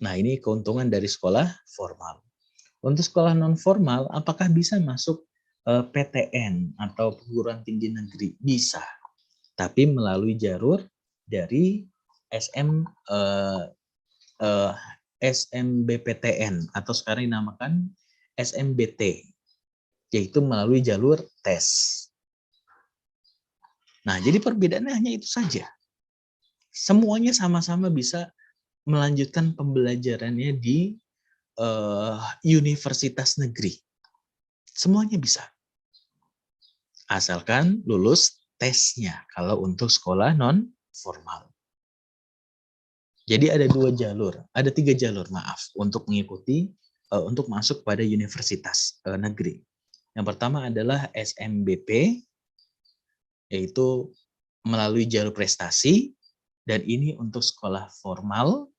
Nah, ini keuntungan dari sekolah formal. Untuk sekolah non formal, apakah bisa masuk PTN atau perguruan tinggi negeri? Bisa, tapi melalui jalur dari SMBPTN atau sekarang dinamakan SMBT, yaitu melalui jalur tes. Nah, jadi perbedaannya hanya itu saja. Semuanya sama-sama bisa melanjutkan pembelajarannya di universitas negeri. Semuanya bisa. Asalkan lulus tesnya kalau untuk sekolah non formal. Jadi ada 2 jalur, ada 3 jalur maaf untuk mengikuti untuk masuk pada universitas negeri. Yang pertama adalah SMBP, yaitu melalui jalur prestasi, dan ini untuk sekolah formal.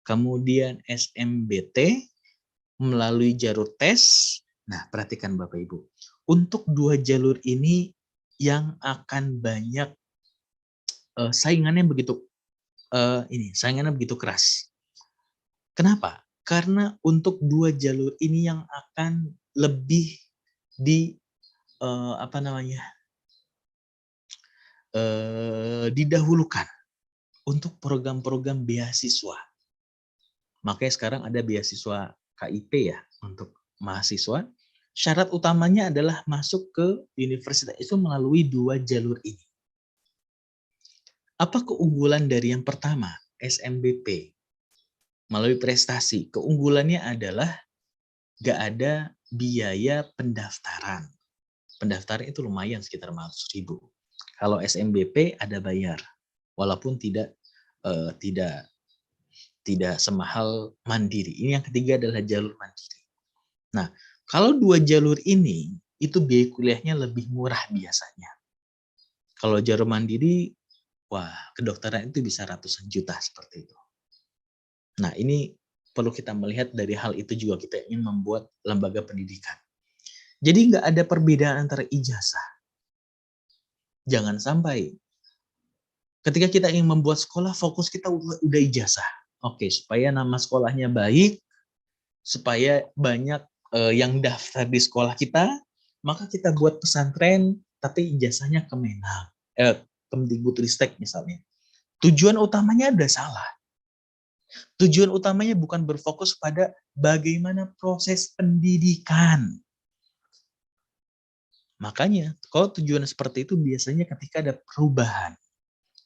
Kemudian SMBT melalui jalur tes. Nah, perhatikan Bapak Ibu. Untuk 2 jalur ini yang akan banyak saingannya begitu keras. Kenapa? Karena untuk 2 jalur ini yang akan lebih didahulukan untuk program-program beasiswa. Makanya sekarang ada beasiswa KIP ya untuk mahasiswa. Syarat utamanya adalah masuk ke universitas itu melalui 2 jalur ini. Apa keunggulan dari yang pertama, SMBP? Melalui prestasi, keunggulannya adalah gak ada biaya pendaftaran. Pendaftaran itu lumayan sekitar 400.000. Kalau SMBP ada bayar, walaupun tidak tidak semahal mandiri. Ini yang ketiga adalah jalur mandiri. Nah, kalau dua jalur ini itu biaya kuliahnya lebih murah biasanya. Kalau jalur mandiri, wah, kedokteran itu bisa ratusan juta seperti itu. Nah, ini perlu kita melihat dari hal itu juga kita ingin membuat lembaga pendidikan. Jadi nggak ada perbedaan antara ijazah. Jangan sampai ketika kita ingin membuat sekolah, fokus kita udah ijazah. Oke, supaya nama sekolahnya baik, supaya banyak yang daftar di sekolah kita, maka kita buat pesantren, tapi ijazahnya Kemenag, Kemdikbudristek misalnya. Tujuan utamanya udah salah. Tujuan utamanya bukan berfokus pada bagaimana proses pendidikan. Makanya, kalau tujuan seperti itu biasanya ketika ada perubahan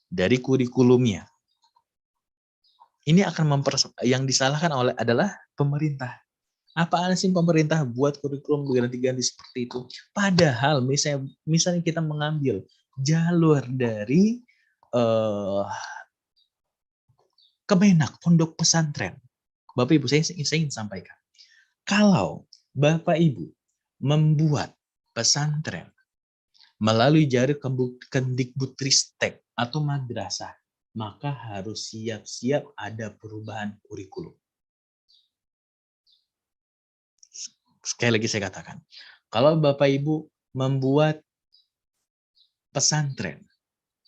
dari kurikulumnya, ini akan yang disalahkan adalah pemerintah. Apaan sih pemerintah buat kurikulum ganti-ganti seperti itu? Padahal misalnya kita mengambil jalur dari Kemenak, pondok pesantren. Bapak Ibu, saya ingin sampaikan. Kalau Bapak Ibu membuat pesantren melalui jalur Kemdikbudristek atau madrasah, maka harus siap-siap ada perubahan kurikulum. Sekali lagi saya katakan, kalau Bapak Ibu membuat pesantren,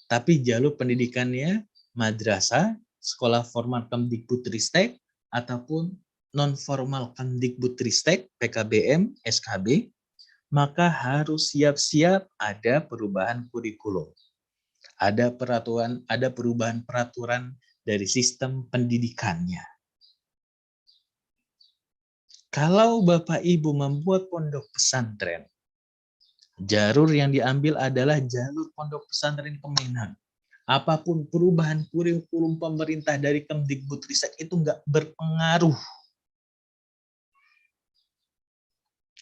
tapi jalur pendidikannya madrasah, sekolah formal Kemdikbudristek, ataupun non-formal Kemdikbudristek, PKBM, SKB, maka harus siap-siap ada perubahan kurikulum. Ada perubahan peraturan dari sistem pendidikannya. Kalau Bapak Ibu membuat pondok pesantren, jalur yang diambil adalah jalur pondok pesantren Kemenag. Apapun perubahan kurikulum pemerintah dari Kemdikbudristek itu nggak berpengaruh.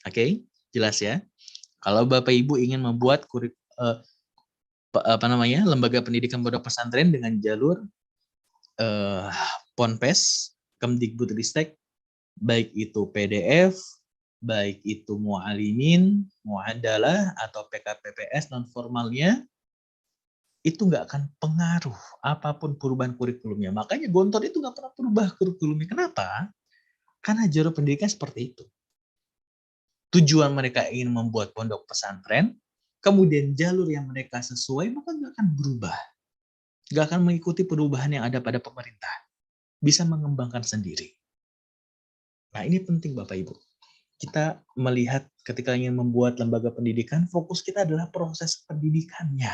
Oke, jelas ya? Kalau Bapak Ibu ingin membuat lembaga pendidikan pondok pesantren dengan jalur Ponpes, Kemdikbudristek, baik itu PDF, baik itu mu'alimin, mu'adalah, atau PKPPS non-formalnya, itu nggak akan pengaruh apapun perubahan kurikulumnya. Makanya Gontor itu nggak pernah berubah kurikulumnya. Kenapa? Karena jalur pendidikan seperti itu. Tujuan mereka ingin membuat pondok pesantren, kemudian jalur yang mereka sesuai, maka nggak akan berubah. Nggak akan mengikuti perubahan yang ada pada pemerintah. Bisa mengembangkan sendiri. Nah, ini penting Bapak Ibu. Kita melihat ketika ingin membuat lembaga pendidikan, fokus kita adalah proses pendidikannya,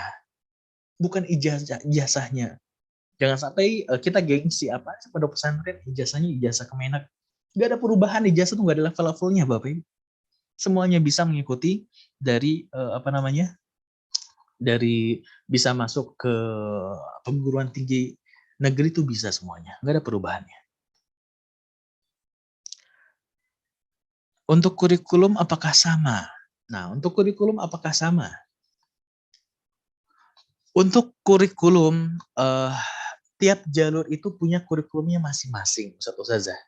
bukan ijazahnya. Jangan sampai kita gengsi apa pondok pesantren, ijazahnya ijazah Kemenak. Nggak ada perubahan, ijazah itu nggak ada level-levelnya Bapak Ibu. Semuanya bisa mengikuti dari dari bisa masuk ke perguruan tinggi negeri itu bisa semuanya, nggak ada perubahannya. Untuk kurikulum apakah sama? Nah, untuk kurikulum apakah sama? Untuk kurikulum, tiap jalur itu punya kurikulumnya masing-masing, Ustazah.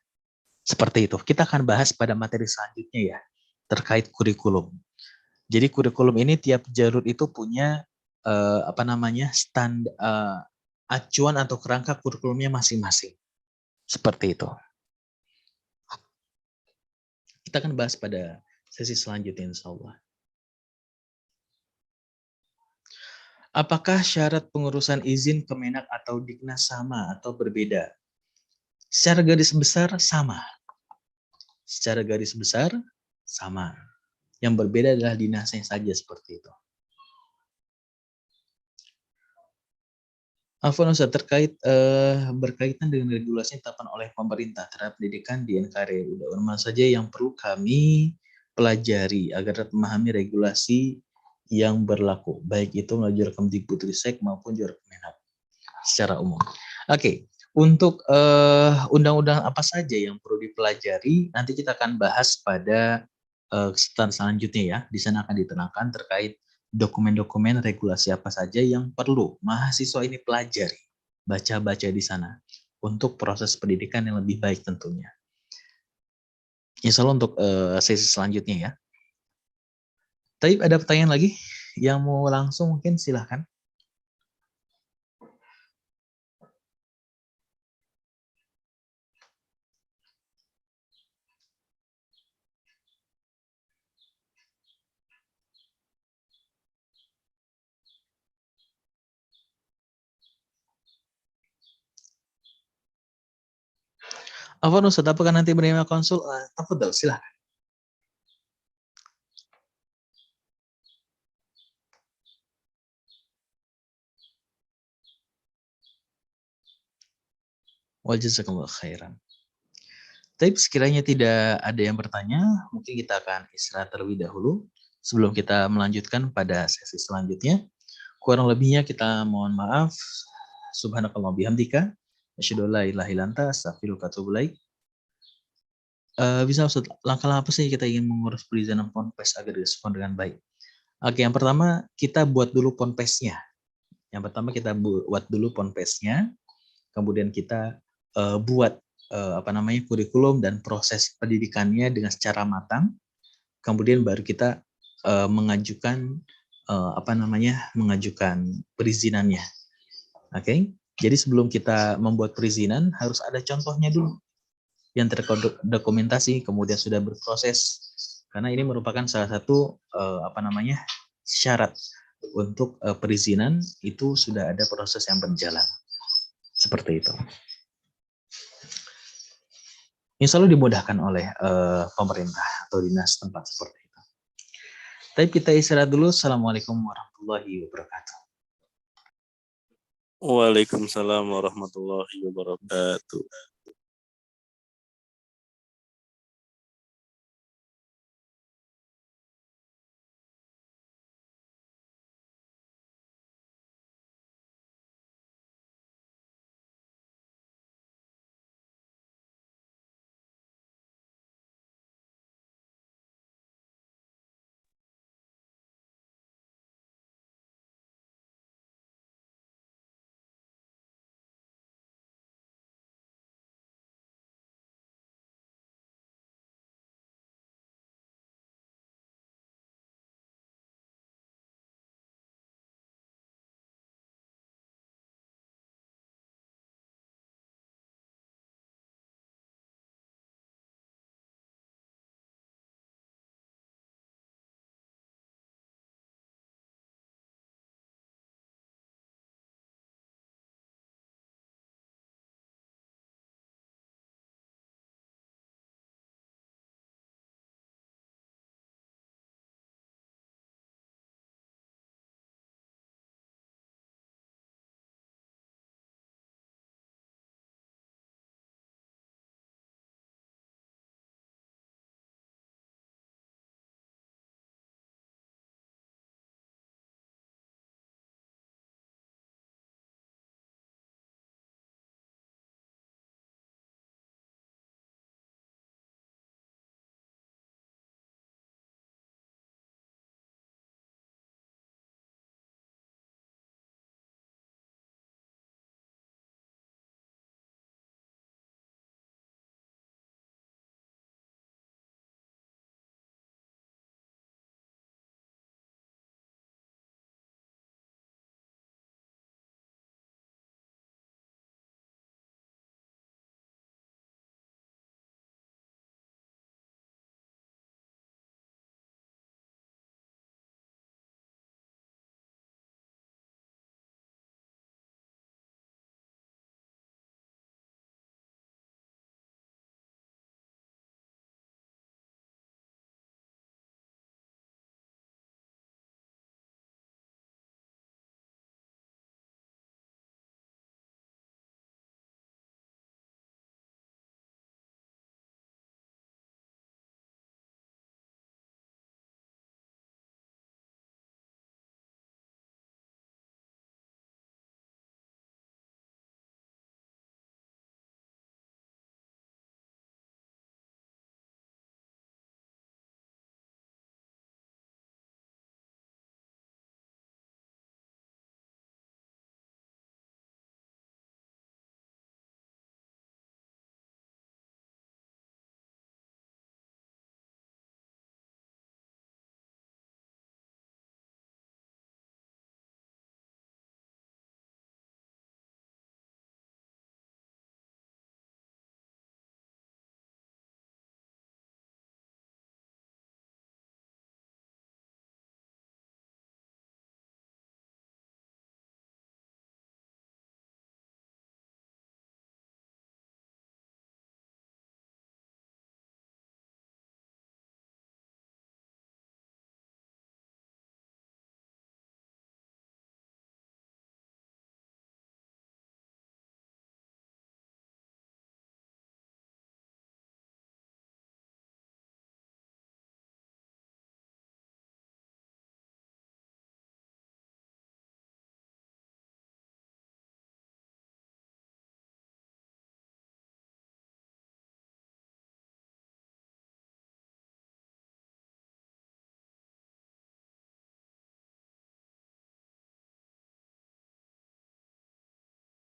Seperti itu. Kita akan bahas pada materi selanjutnya ya, terkait kurikulum. Jadi kurikulum ini tiap jalur itu punya acuan atau kerangka kurikulumnya masing-masing. Seperti itu. Kita akan bahas pada sesi selanjutnya insya Allah. Apakah syarat pengurusan izin Kemenak atau Diknas sama atau berbeda? Secara garis besar sama. Secara garis besar sama. Yang berbeda adalah dinasnya saja seperti itu. Afwan Ustaz, berkaitan dengan regulasi yang ditetapkan oleh pemerintah terhadap pendidikan di NKRI, mana saja yang perlu kami pelajari agar dapat memahami regulasi yang berlaku, baik itu melalui Kemdikbudristek maupun Kemenak secara umum. Oke, untuk undang-undang apa saja yang perlu dipelajari, nanti kita akan bahas pada kesempatan selanjutnya ya. Di sana akan diterangkan terkait dokumen-dokumen regulasi apa saja yang perlu mahasiswa ini pelajari, baca-baca di sana untuk proses pendidikan yang lebih baik tentunya. Insya Allah untuk sesi selanjutnya ya. Tapi ada pertanyaan lagi yang mau langsung mungkin silahkan. Afwan Ustaz, apakah nanti menerima konsul? Tafadhol, silahkan. Wa jazakumullah khairan. Tapi sekiranya tidak ada yang bertanya, mungkin kita akan istirahat terlebih dahulu sebelum kita melanjutkan pada sesi selanjutnya. Kurang lebihnya kita mohon maaf. Subhanakallah bihamdika. Asyhadu an la ilaha illa anta astaghfiruka wa atubu ilaik. Bisa Ustaz, langkah-langkah apa sih kita ingin mengurus perizinan ponpes agar direspon dengan baik? Oke, yang pertama kita buat dulu ponpesnya. Buat dulu ponpesnya, kemudian kita buat kurikulum dan proses pendidikannya dengan secara matang. Kemudian baru kita mengajukan perizinannya. Oke. Jadi sebelum kita membuat perizinan harus ada contohnya dulu yang terdokumentasi, kemudian sudah berproses. Karena ini merupakan salah satu syarat untuk perizinan itu sudah ada proses yang berjalan. Seperti itu. Insya Allah dimudahkan oleh pemerintah atau dinas tempat seperti itu. Tapi kita istirahat dulu. Assalamualaikum warahmatullahi wabarakatuh. Waalaikumsalam warahmatullahi wabarakatuh.